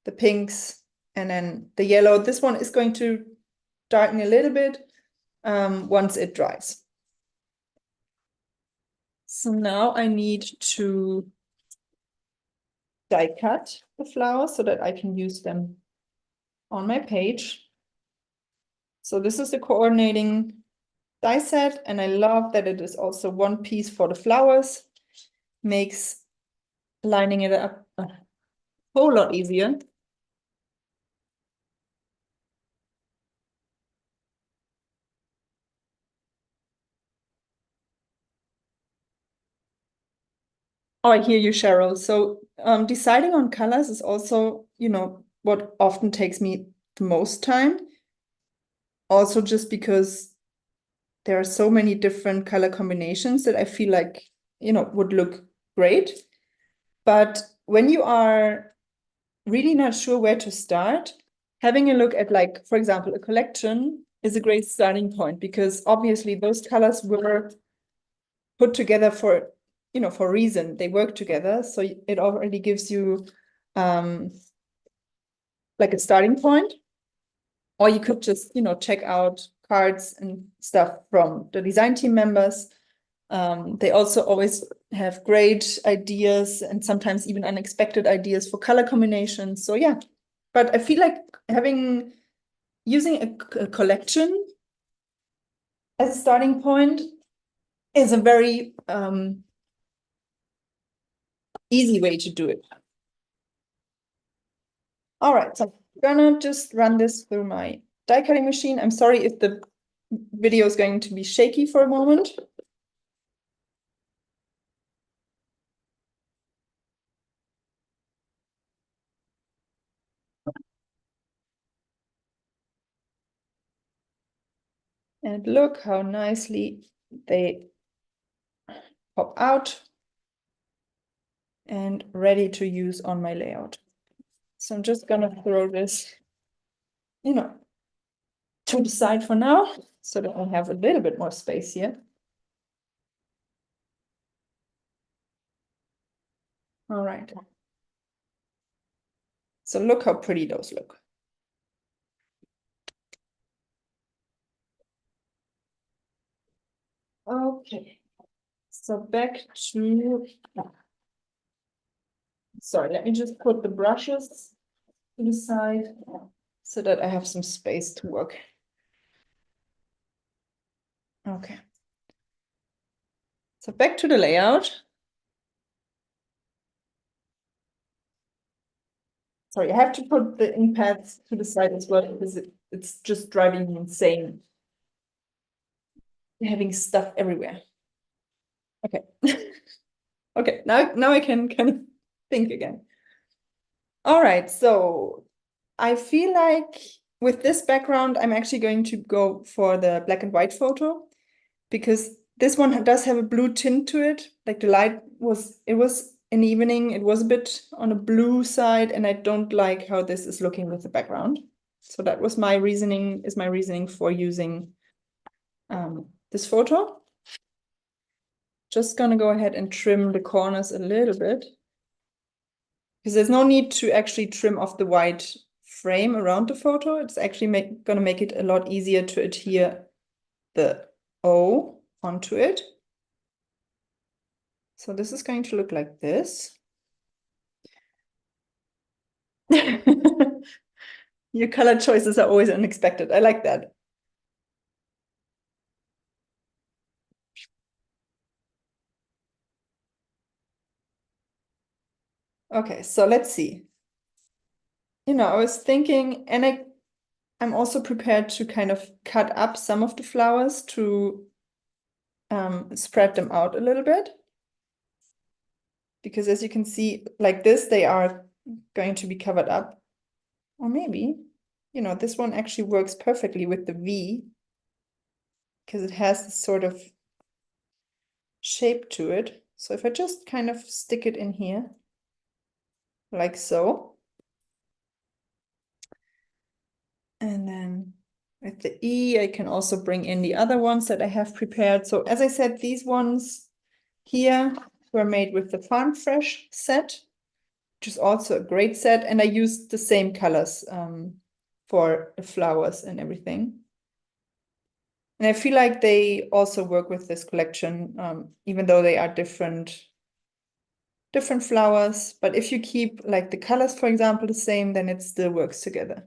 the pinks, and then the yellow. This one is going to darken a little bit once it dries. So now I need to die cut the flowers so that I can use them on my page. So this is the coordinating die set, and I love that it is also one piece for the flowers. Makes lining it up a whole lot easier. Oh, I hear you, Cheryl. So deciding on colors is also, you know, what often takes me the most time. Also just because there are so many different color combinations that I feel like, you know, would look great. But when you are really not sure where to start, having a look at, like, for example, a collection is a great starting point, because obviously those colors were put together for, you know, for a reason. They work together. So it already gives you like a starting point. Or you could just, you know, check out cards and stuff from the design team members. They also always have great ideas and sometimes even unexpected ideas for color combinations. So yeah, but I feel like using a collection as a starting point is a very easy way to do it. All right, so I'm gonna just run this through my die cutting machine. I'm sorry if the video is going to be shaky for a moment. And look how nicely they pop out and ready to use on my layout. So I'm just gonna throw this, you know, to the side for now, so that I have a little bit more space here. All right. So look how pretty those look. Okay. So back to, sorry, let me just put the brushes to the side so that I have some space to work. Okay. So back to the layout. Sorry, I have to put the ink pads to the side as well, because it's just driving me insane having stuff everywhere. Okay. Okay, now I can kind of think again. All right, so I feel like with this background, I'm actually going to go for the black and white photo, because this one does have a blue tint to it. Like the light it was in the evening, it was a bit on a blue side, and I don't like how this is looking with the background. So that was my reasoning for using this photo. Just gonna go ahead and trim the corners a little bit, because there's no need to actually trim off the white frame around the photo. It's actually gonna make it a lot easier to adhere the O onto it. So this is going to look like this. Your color choices are always unexpected. I like that. Okay, so let's see. You know, I was thinking, and I'm also prepared to kind of cut up some of the flowers to spread them out a little bit. Because as you can see, like this, they are going to be covered up. Or maybe, you know, this one actually works perfectly with the V, because it has this sort of shape to it. So if I just kind of stick it in here, like so, and then with the E, I can also bring in the other ones that I have prepared. So as I said, these ones here were made with the Farm Fresh set, which is also a great set. And I used the same colors for the flowers and everything. And I feel like they also work with this collection, even though they are different flowers. But if you keep like the colors, for example, the same, then it still works together.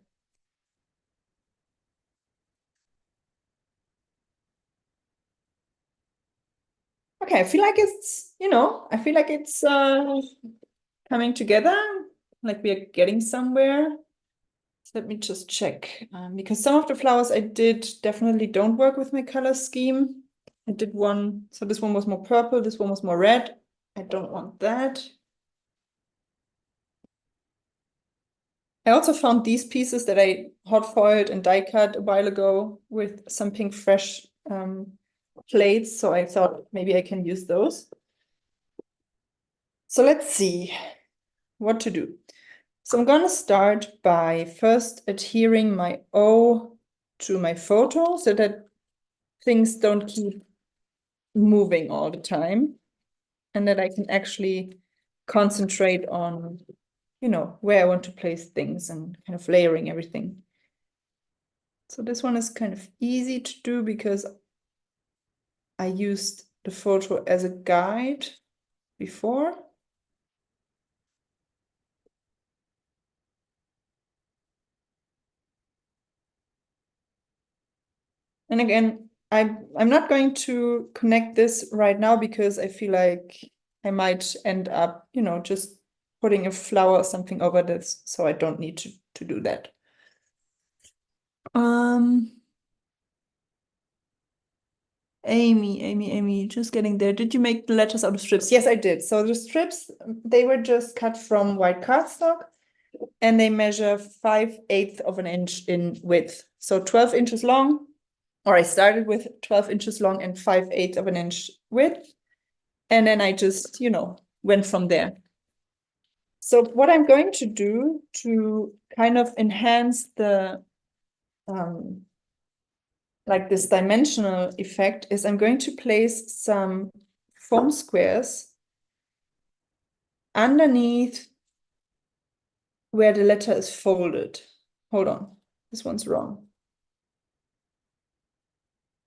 Okay, I feel like it's, I feel like it's coming together, like we are getting somewhere. So let me just check, because some of the flowers I did definitely don't work with my color scheme. I did one, so this one was more purple, this one was more red. I don't want that. I also found these pieces that I hot foiled and die cut a while ago with some Pinkfresh plates. So I thought maybe I can use those. So let's see what to do. So I'm going to start by first adhering my O to my photo so that things don't keep moving all the time and that I can actually concentrate on, where I want to place things and kind of layering everything. So this one is kind of easy to do because I used the photo as a guide before. And again, I'm not going to connect this right now because I feel like I might end up, just putting a flower or something over this, so I don't need to do that. Amy, just getting there. Did you make the letters out of strips? Yes, I did. So the strips, they were just cut from white cardstock and they measure 5/8 of an inch in width. So 12 inches long, or I started with 12 inches long and 5/8 of an inch width. And then I just, went from there. So what I'm going to do to kind of enhance the like this dimensional effect is I'm going to place some foam squares underneath where the letter is folded. Hold on, this one's wrong.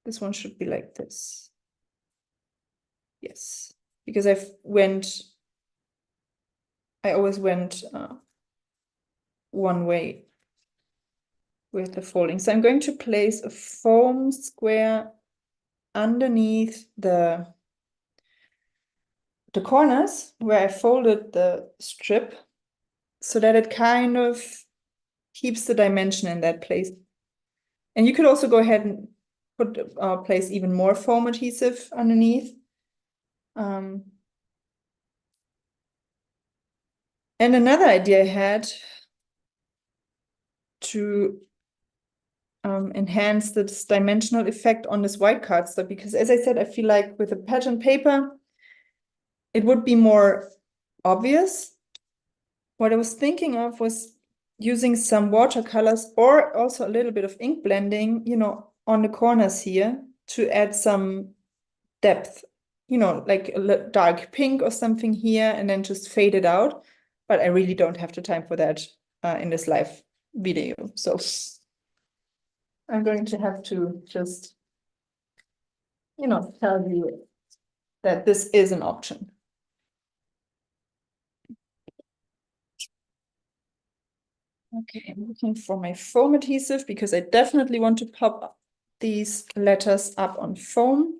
This one should be like this. Yes, because I always went one way with the folding. So I'm going to place a foam square underneath the corners where I folded the strip so that it kind of keeps the dimension in that place. And you could also go ahead and place even more foam adhesive underneath. And another idea I had to enhance this dimensional effect on this white cardstock, because as I said, I feel like with a pattern paper, it would be more obvious. What I was thinking of was using some watercolors or also a little bit of ink blending, on the corners here to add some depth, like a dark pink or something here and then just fade it out. But I really don't have the time for that in this live video. So I'm going to have to just, tell you that this is an option. Okay, I'm looking for my foam adhesive because I definitely want to pop these letters up on foam.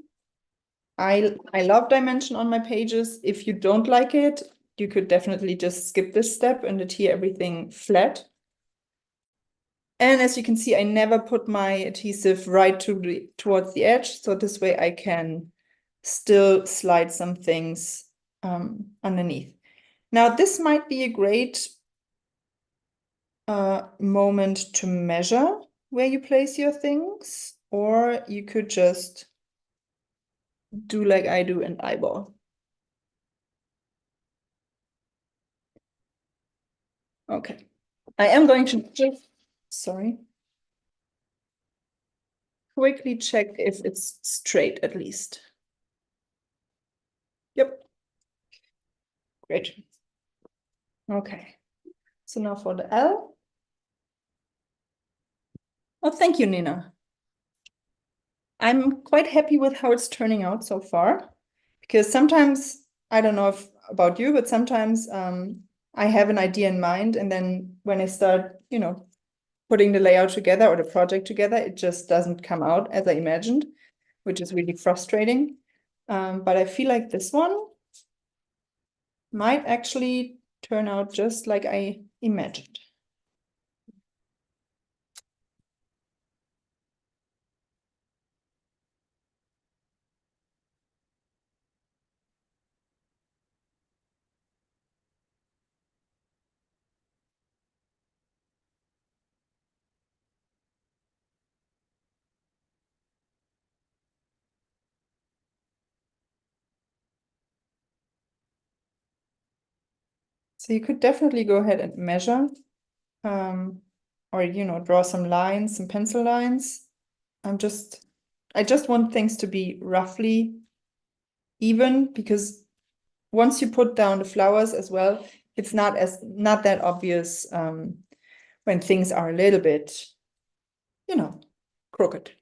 I love dimension on my pages. If you don't like it, you could definitely just skip this step and adhere everything flat. And as you can see, I never put my adhesive right towards the edge. So this way I can still slide some things underneath. Now, this might be a great moment to measure where you place your things, or you could just do like I do and eyeball. Okay. I am going to just, sorry. quickly check if it's straight at least. Yep. Great. Okay. So now for the L. Oh, thank you, Nina. I'm quite happy with how it's turning out so far, because sometimes, I don't know if about you, but sometimes I have an idea in mind, and then when I start, putting the layout together or the project together, it just doesn't come out as I imagined, which is really frustrating. But I feel like this one might actually turn out just like I imagined. So you could definitely go ahead and measure, or draw some lines, some pencil lines. I just want things to be roughly even, because once you put down the flowers as well, it's not that obvious when things are a little bit, crooked.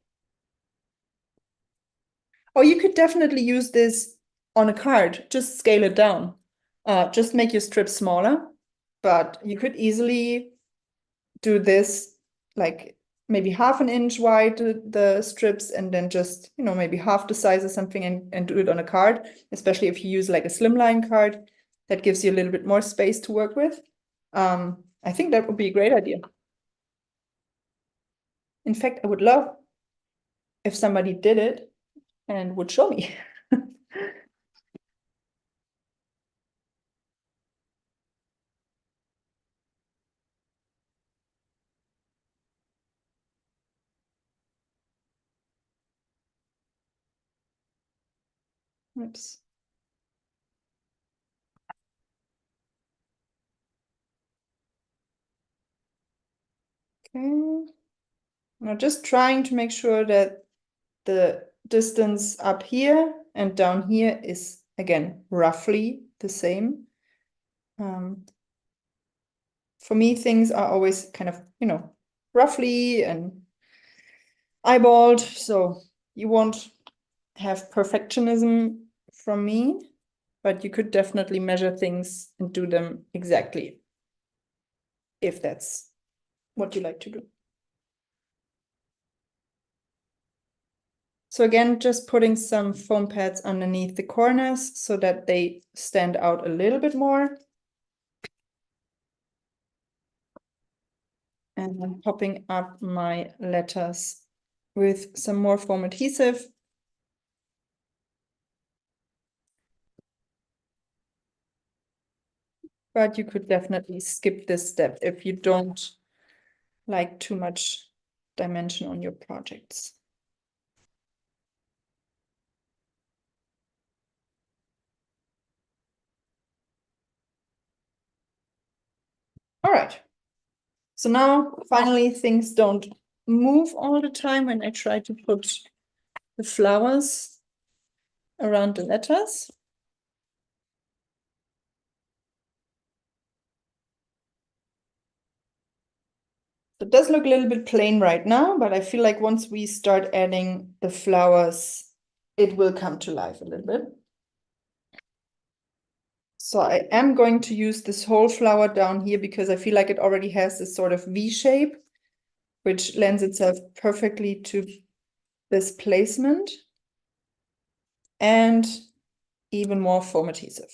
Or you could definitely use this on a card, just scale it down. Just make your strip smaller, but you could easily do this like maybe half an inch wide, the strips, and then just, maybe half the size or something, and do it on a card, especially if you use like a slimline card that gives you a little bit more space to work with. I think that would be a great idea. In fact, I would love if somebody did it and would show me. Oops. Okay. Now just trying to make sure that the distance up here and down here is, again, roughly the same. For me, things are always kind of, roughly and eyeballed, so you won't have perfectionism from me, but you could definitely measure things and do them exactly if that's what you like to do. So again, just putting some foam pads underneath the corners so that they stand out a little bit more. And I'm popping up my letters with some more foam adhesive. But you could definitely skip this step if you don't like too much dimension on your projects. All right. So now finally things don't move all the time when I try to put the flowers around the letters. It does look a little bit plain right now, but I feel like once we start adding the flowers, it will come to life a little bit. So I am going to use this whole flower down here because I feel like it already has this sort of V shape, which lends itself perfectly to this placement, and even more foam adhesive.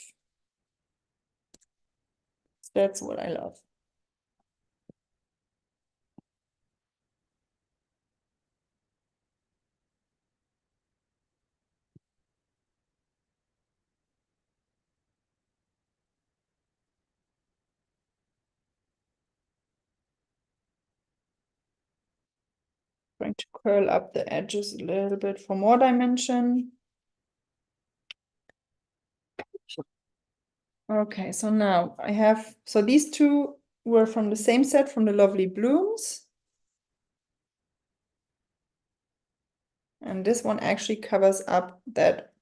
That's what I love. Going to curl up the edges a little bit for more dimension. Okay, so now I have, so these two were from the same set, from the Lovely Blooms. And this one actually covers up that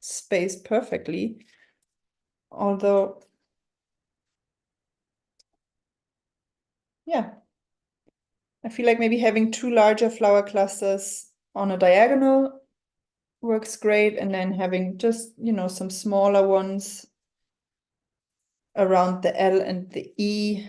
space perfectly. Although, yeah, I feel like maybe having two larger flower clusters on a diagonal works great, and then having just, you know, some smaller ones around the L and the E.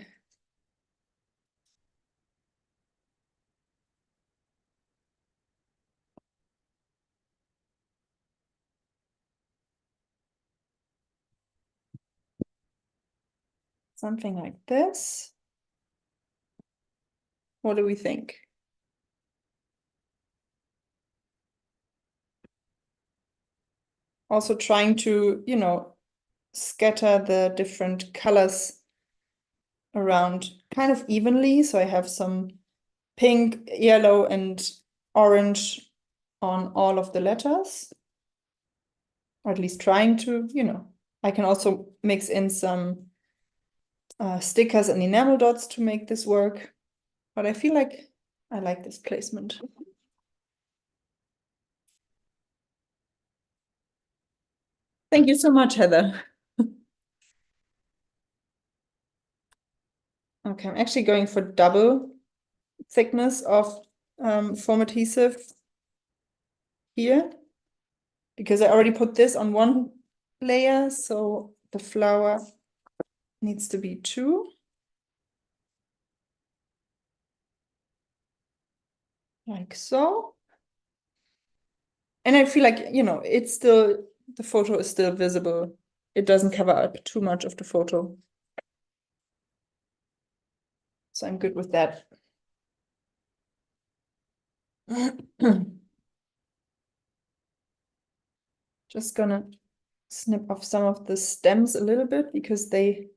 Something like this. What do we think? Also trying to, you know, scatter the different colors around kind of evenly. So I have some pink, yellow, and orange on all of the letters. Or at least trying to, you know. I can also mix in some stickers and enamel dots to make this work. But I feel like I like this placement. Thank you so much, Heather. Okay, I'm actually going for double thickness of foam adhesive here, because I already put this on one layer, so the flower needs to be two. Like so. And I feel like, you know, it's still, the photo is still visible. It doesn't cover up too much of the photo. So I'm good with that. Just gonna snip off some of the stems a little bit because they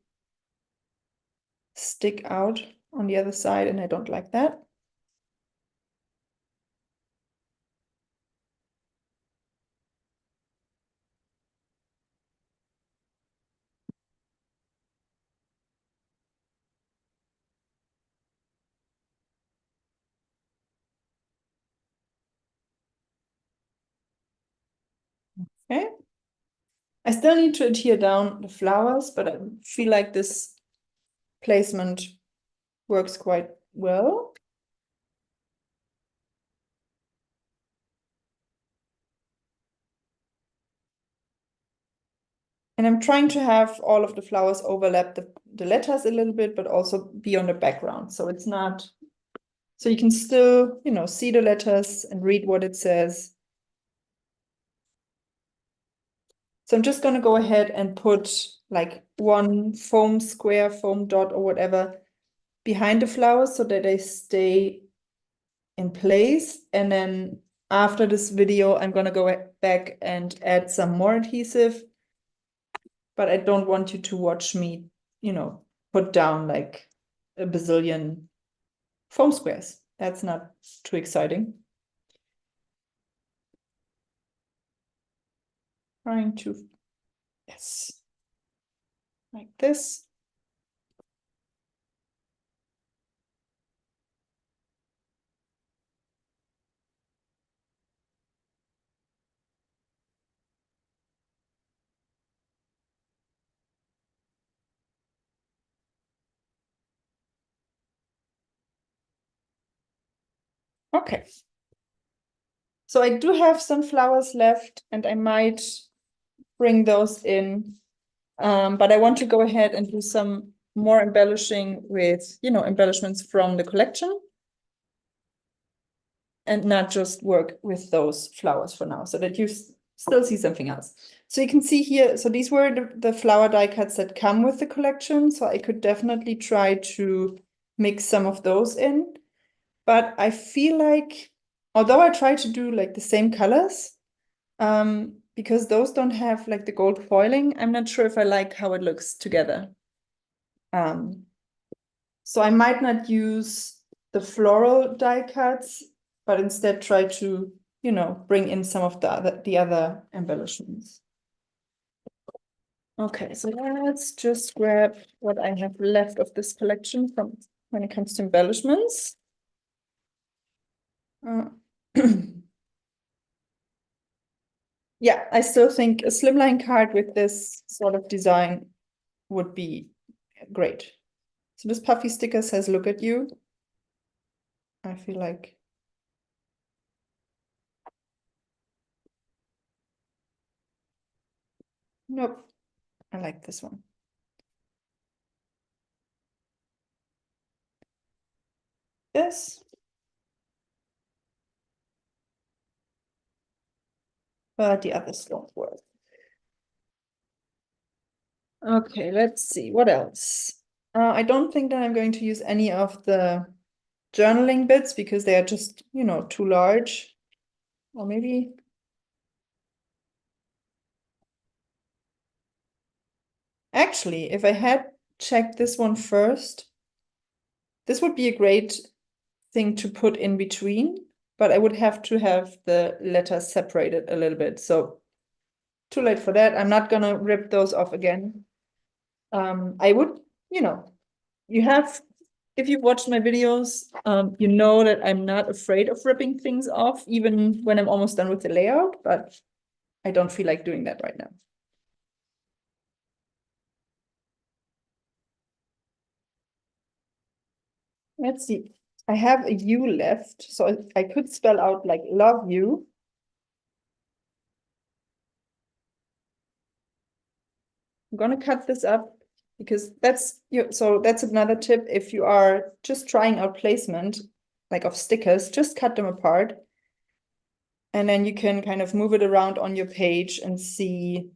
stick out on the other side and I don't like that. Okay. I still need to adhere down the flowers, but I feel like this placement works quite well. And I'm trying to have all of the flowers overlap the letters a little bit, but also be on the background. So it's not, so you can still, you know, see the letters and read what it says. So I'm just going to go ahead and put like one foam square, foam dot or whatever behind the flowers so that they stay in place. And then after this video, I'm going to go back and add some more adhesive. But I don't want you to watch me, you know, put down like a bazillion foam squares. That's not too exciting. Trying to, yes, like this. Okay. So I do have some flowers left and I might bring those in. But I want to go ahead and do some more embellishing with, you know, embellishments from the collection and not just work with those flowers for now so that you still see something else. So you can see here, so these were the flower die cuts that come with the collection. So I could definitely try to mix some of those in. But I feel like, although I try to do like the same colors, because those don't have like the gold foiling, I'm not sure if I like how it looks together. So I might not use the floral die cuts, but instead try to, you know, bring in some of the other embellishments. Okay, so let's just grab what I have left of this collection from when it comes to embellishments. Yeah, I still think a slimline card with this sort of design would be great. So this puffy sticker says, look at you. I feel like nope. I like this one. This. But the others don't work. Okay, let's see. What else? I don't think that I'm going to use any of the journaling bits because they are just, too large. Or maybe. Actually, if I had checked this one first, this would be a great thing to put in between, but I would have to have the letters separated a little bit. So too late for that. I'm not gonna rip those off again. I would, you have, if you've watched my videos, you know that I'm not afraid of ripping things off, even when I'm almost done with the layout, but I don't feel like doing that right now. Let's see. I have a U left, so I could spell out like love you. I'm gonna cut this up because that's another tip. If you are just trying out placement, like of stickers, just cut them apart. And then you can kind of move it around on your page and see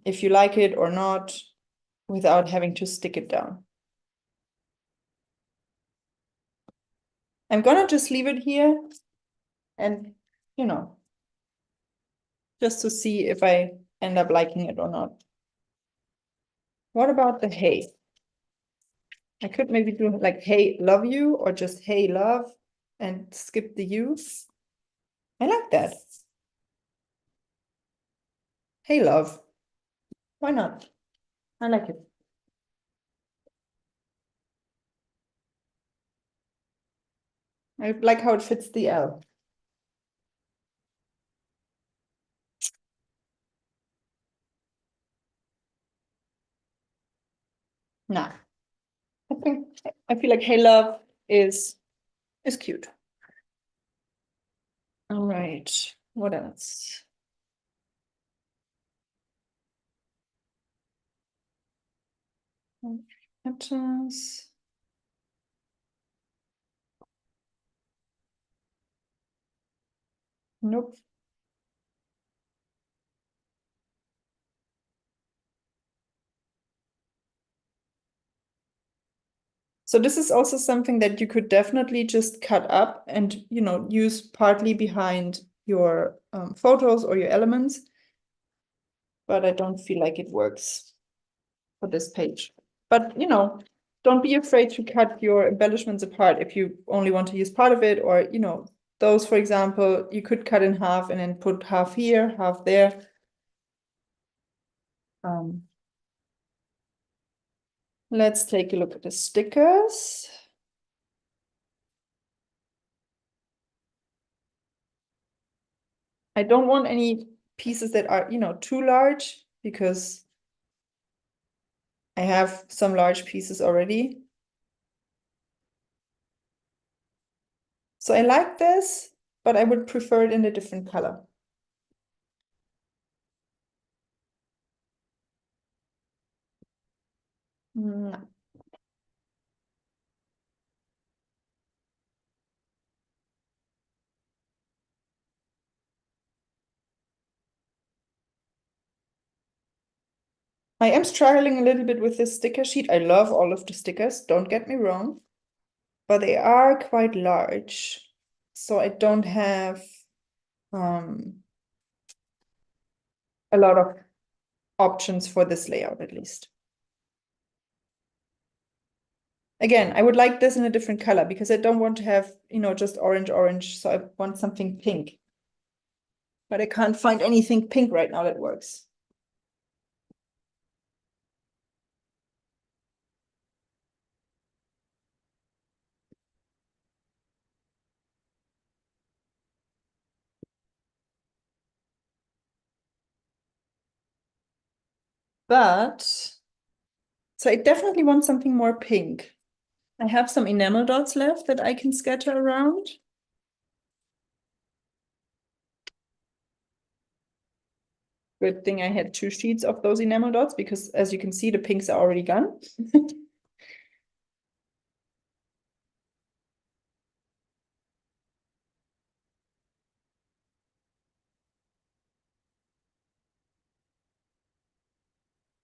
if you like it or not without having to stick it down. I'm gonna just leave it here and, just to see if I end up liking it or not. What about the hey? I could maybe do like hey, love you, or just hey, love, and skip the you. I like that. Hey, love. Why not? I like it. I like how it fits the L. Nah, I feel like hey, love is cute. All right. What else? Letters. Nope. So this is also something that you could definitely just cut up and, use partly behind your photos or your elements. But I don't feel like it works for this page. But, don't be afraid to cut your embellishments apart if you only want to use part of it, or, those, for example, you could cut in half and then put half here, half there. Let's take a look at the stickers. I don't want any pieces that are, too large because I have some large pieces already. So I like this, but I would prefer it in a different color. No. I am struggling a little bit with this sticker sheet. I love all of the stickers, don't get me wrong, but they are quite large. So I don't have a lot of options for this layout, at least. Again, I would like this in a different color because I don't want to have, just orange. So I want something pink. But I can't find anything pink right now that works. But, so I definitely want something more pink. I have some enamel dots left that I can scatter around. Good thing I had 2 sheets of those enamel dots because as you can see, the pinks are already gone.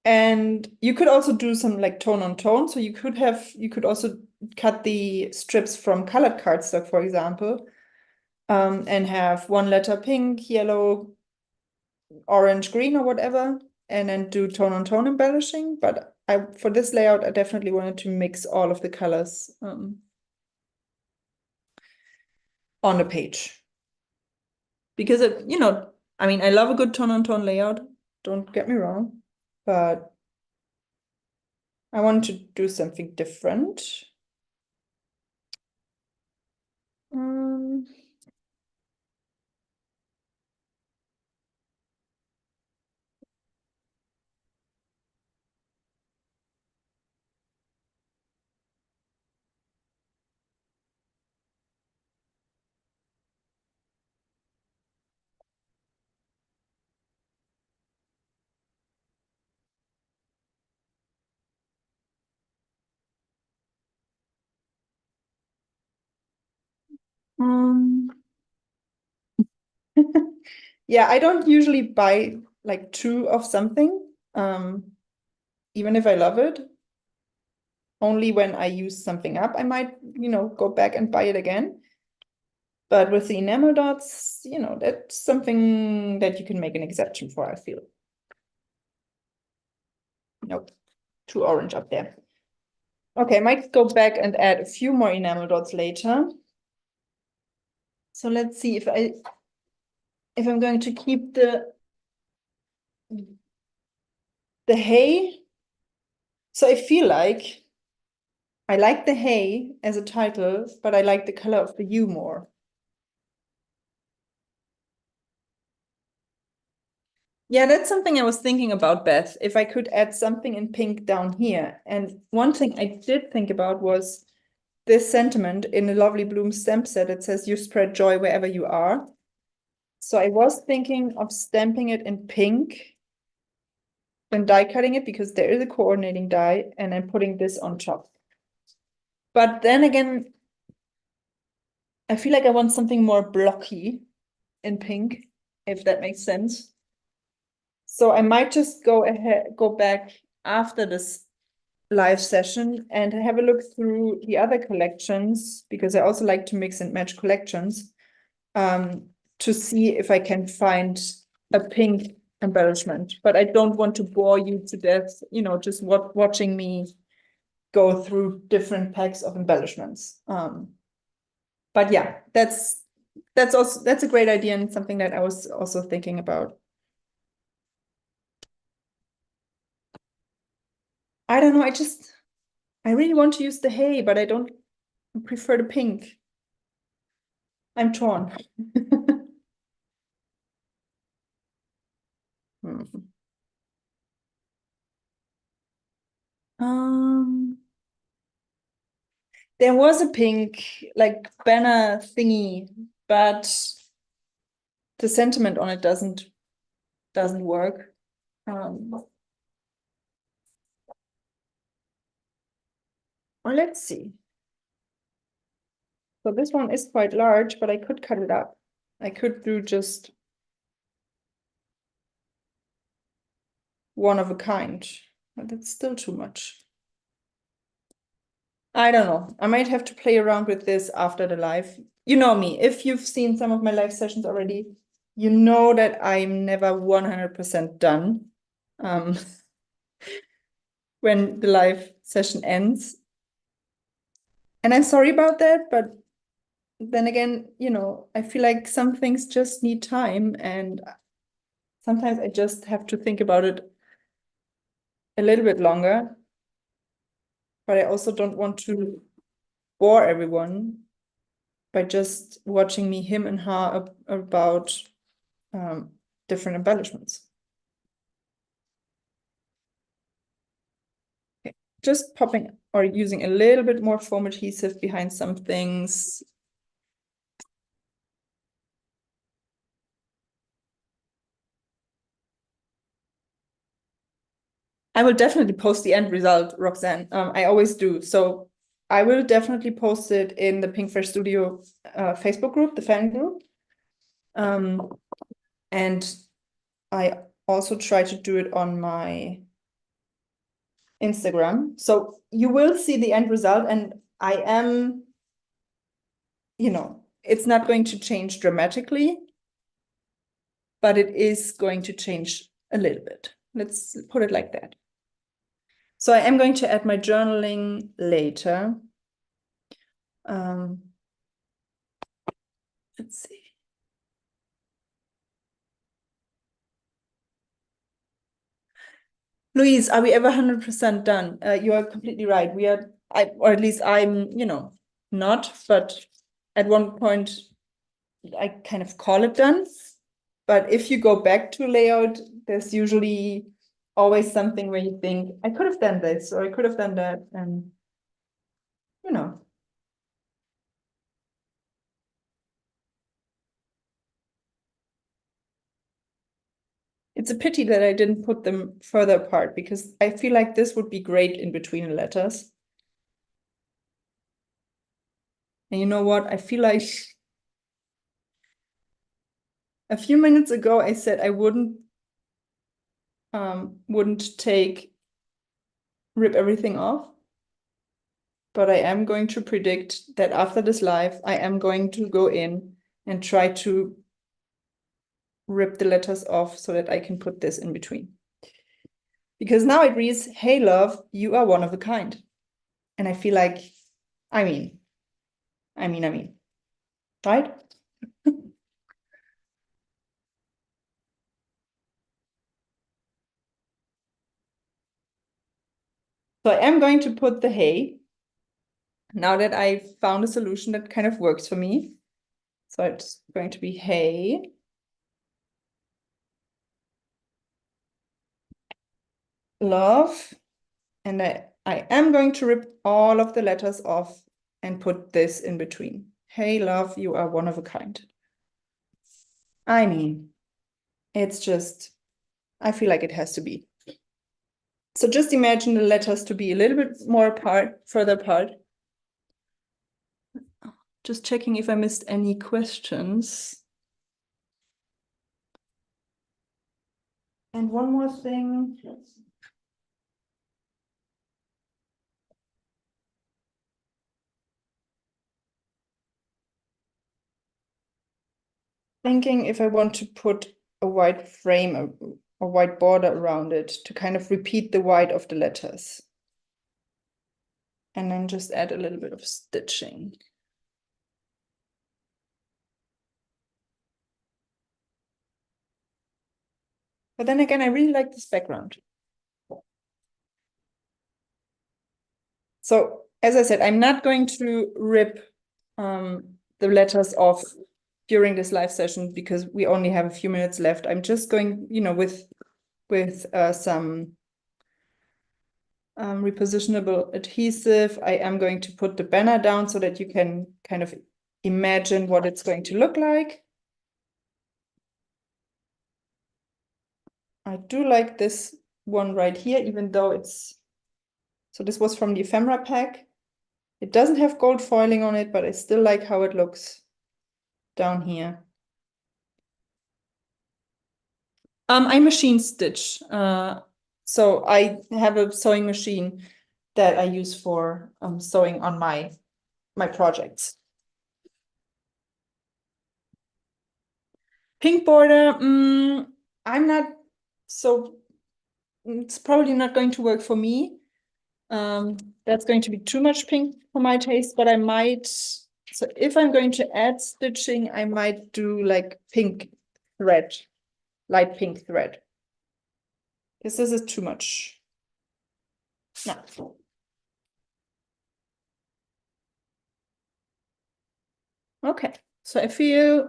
And you could also do some like tone on tone. So you could also cut the strips from colored cardstock, for example, and have one letter pink, yellow, orange, green, or whatever, and then do tone on tone embellishing. But for this layout, I definitely wanted to mix all of the colors on the page. Because I mean, I love a good tone on tone layout, don't get me wrong, but I wanted to do something different. Um, um, yeah, I don't usually buy like 2 of something, even if I love it. Only when I use something up, I might, go back and buy it again. But with the enamel dots, that's something that you can make an exception for, I feel. Nope, too orange up there. Okay, I might go back and add a few more enamel dots later. So let's see if I'm going to keep the hay. So I feel like I like the hay as a title, but I like the color of the U more. Yeah, that's something I was thinking about, Beth, if I could add something in pink down here. And one thing I did think about was this sentiment in a Lovely Bloom stamp set. It says, "You spread joy wherever you are." So I was thinking of stamping it in pink, then die cutting it because there is a coordinating die, and then putting this on top. But then again, I feel like I want something more blocky in pink, if that makes sense. So I might just go back after this live session and have a look through the other collections, because I also like to mix and match collections, to see if I can find a pink embellishment. But I don't want to bore you to death, just watching me go through different packs of embellishments. But yeah, that's a great idea and something that I was also thinking about. I don't know, I really want to use the hay, but I don't prefer the pink. I'm torn. Hmm. Um, there was a pink like banner thingy, but the sentiment on it doesn't work. Or let's see. So this one is quite large, but I could cut it up. I could do just one of a kind, but that's still too much. I don't know. I might have to play around with this after the live. You know me, if you've seen some of my live sessions already, you know that I'm never 100% done when the live session ends. And I'm sorry about that, but then again, I feel like some things just need time, and sometimes I just have to think about it a little bit longer. But I also don't want to bore everyone by just watching me him and her about different embellishments. just popping or using a little bit more foam adhesive behind some things. I will definitely post the end result, Roxanne. I always do. So I will definitely post it in the Pinkfresh Studio Facebook group, the fan group. And I also try to do it on my Instagram. So you will see the end result, and I am, it's not going to change dramatically, but it is going to change a little bit. Let's put it like that. So I am going to add my journaling later. Let's see. Louise, are we ever 100% done? You are completely right. We are, or at least I'm, not, but at one point I kind of call it done. But if you go back to layout, there's usually always something where you think, I could have done this or I could have done that. And, it's a pity that I didn't put them further apart because I feel like this would be great in between letters. And you know what? I feel like a few minutes ago I said I wouldn't rip everything off. But I am going to predict that after this live, I am going to go in and try to rip the letters off so that I can put this in between. Because now it reads, hey, love, you are one of a kind. And I feel like, I mean, right? So I am going to put the hey, now that I found a solution that kind of works for me. So it's going to be hey, love, and I am going to rip all of the letters off and put this in between. Hey, love, you are one of a kind. I mean, it's just, I feel like it has to be. So just imagine the letters to be a little bit more apart, further apart. Just checking if I missed any questions. And one more thing. Thinking if I want to put a white frame, a white border around it to kind of repeat the white of the letters. And then just add a little bit of stitching. But then again, I really like this background. So as I said, I'm not going to rip the letters off during this live session because we only have a few minutes left. I'm just going, with some repositionable adhesive. I am going to put the banner down so that you can kind of imagine what it's going to look like. I do like this one right here, even though so this was from the ephemera pack. It doesn't have gold foiling on it, but I still like how it looks down here. I machine stitch. So I have a sewing machine that I use for sewing on my projects. Pink border, I'm not, so it's probably not going to work for me. That's going to be too much pink for my taste, but I might, so if I'm going to add stitching, I might do like pink thread, light pink thread. Because this is too much. No. Okay, so I feel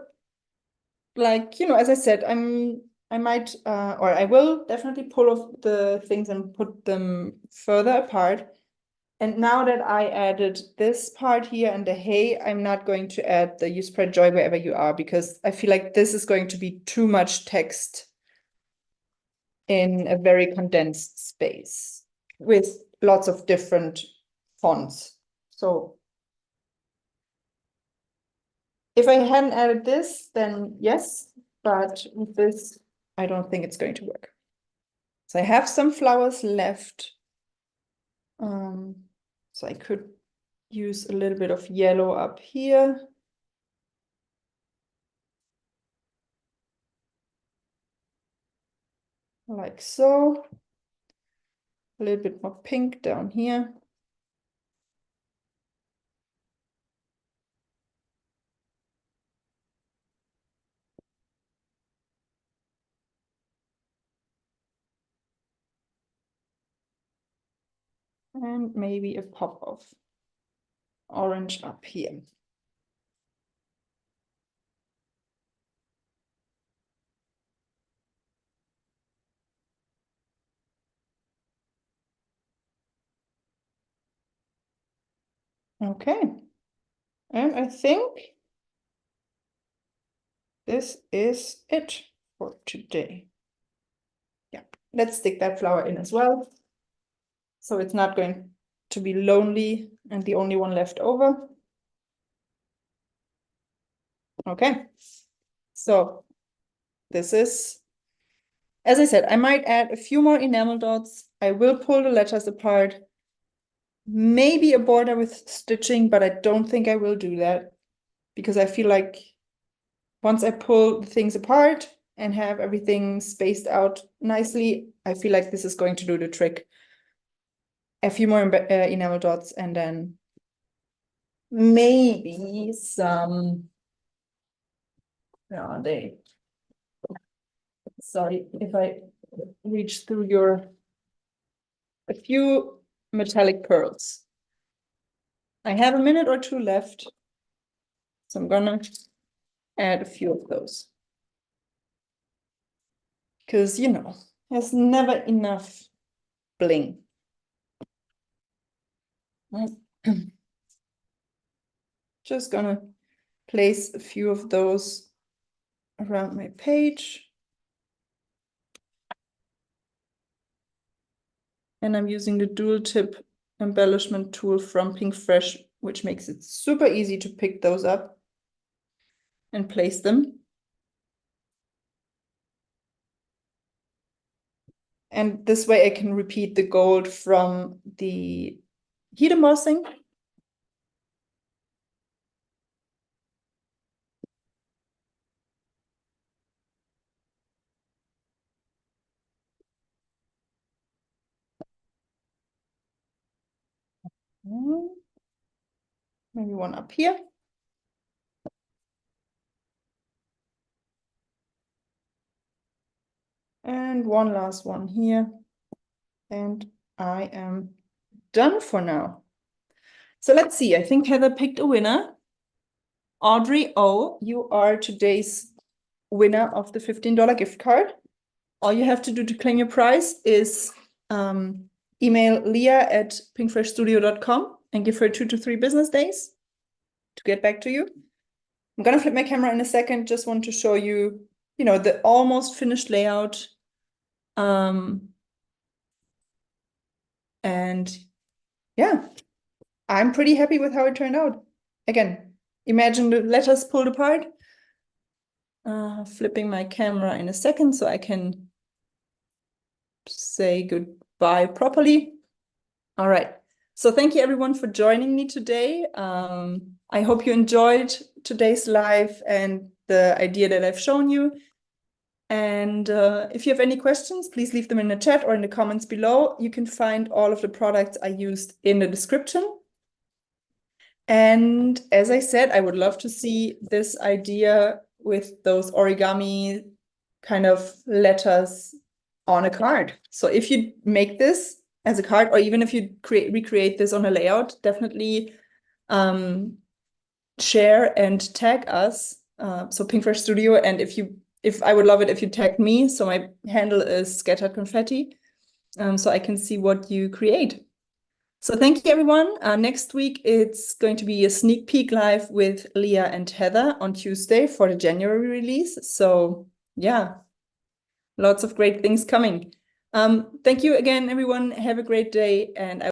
like, as I said, I might, or I will definitely pull off the things and put them further apart. And now that I added this part here and the hey, I'm not going to add the you spread joy wherever you are, because I feel like this is going to be too much text in a very condensed space with lots of different fonts. So if I hadn't added this, then yes, but with this, I don't think it's going to work. So I have some flowers left. So I could use a little bit of yellow up here. Like so. A little bit more pink down here. And maybe a pop of orange up here. Okay. And I think this is it for today. Yeah, let's stick that flower in as well. So it's not going to be lonely and the only one left over. Okay. So this is, as I said, I might add a few more enamel dots. I will pull the letters apart. Maybe a border with stitching, but I don't think I will do that because I feel like once I pull the things apart and have everything spaced out nicely, I feel like this is going to do the trick. A few more enamel dots and then maybe some, where are they? Sorry if I reach through a few metallic pearls. I have a minute or two left, so I'm gonna add a few of those. Because, you know, there's never enough bling. Just gonna place a few of those around my page. And I'm using the dual tip embellishment tool from Pinkfresh, which makes it super easy to pick those up and place them. And this way I can repeat the gold from the heat embossing. Maybe one up here. And one last one here. And I am done for now. So let's see. I think Heather picked a winner. Audrey O, you are today's winner of the $15 gift card. All you have to do to claim your prize is email leah@pinkfreshstudio.com and give her 2 to 3 business days to get back to you. I'm gonna flip my camera in a second. Just want to show you, you know, the almost finished layout. And yeah, I'm pretty happy with how it turned out. Again, imagine the letters pulled apart. Flipping my camera in a second so I can say goodbye properly. All right. So thank you everyone for joining me today. I hope you enjoyed today's live and the idea that I've shown you. And if you have any questions, please leave them in the chat or in the comments below. You can find all of the products I used in the description. And as I said, I would love to see this idea with those origami kind of letters on a card. So if you make this as a card, or even if you recreate this on a layout, definitely share and tag us. So Pinkfresh Studio, and if I would love it if you tagged me. So my handle is scattered confetti, so I can see what you create. So thank you, everyone. Next week, it's going to be a sneak peek live with Leah and Heather on Tuesday for the January release. So yeah, lots of great things coming. Thank you again, everyone. Have a great day, and I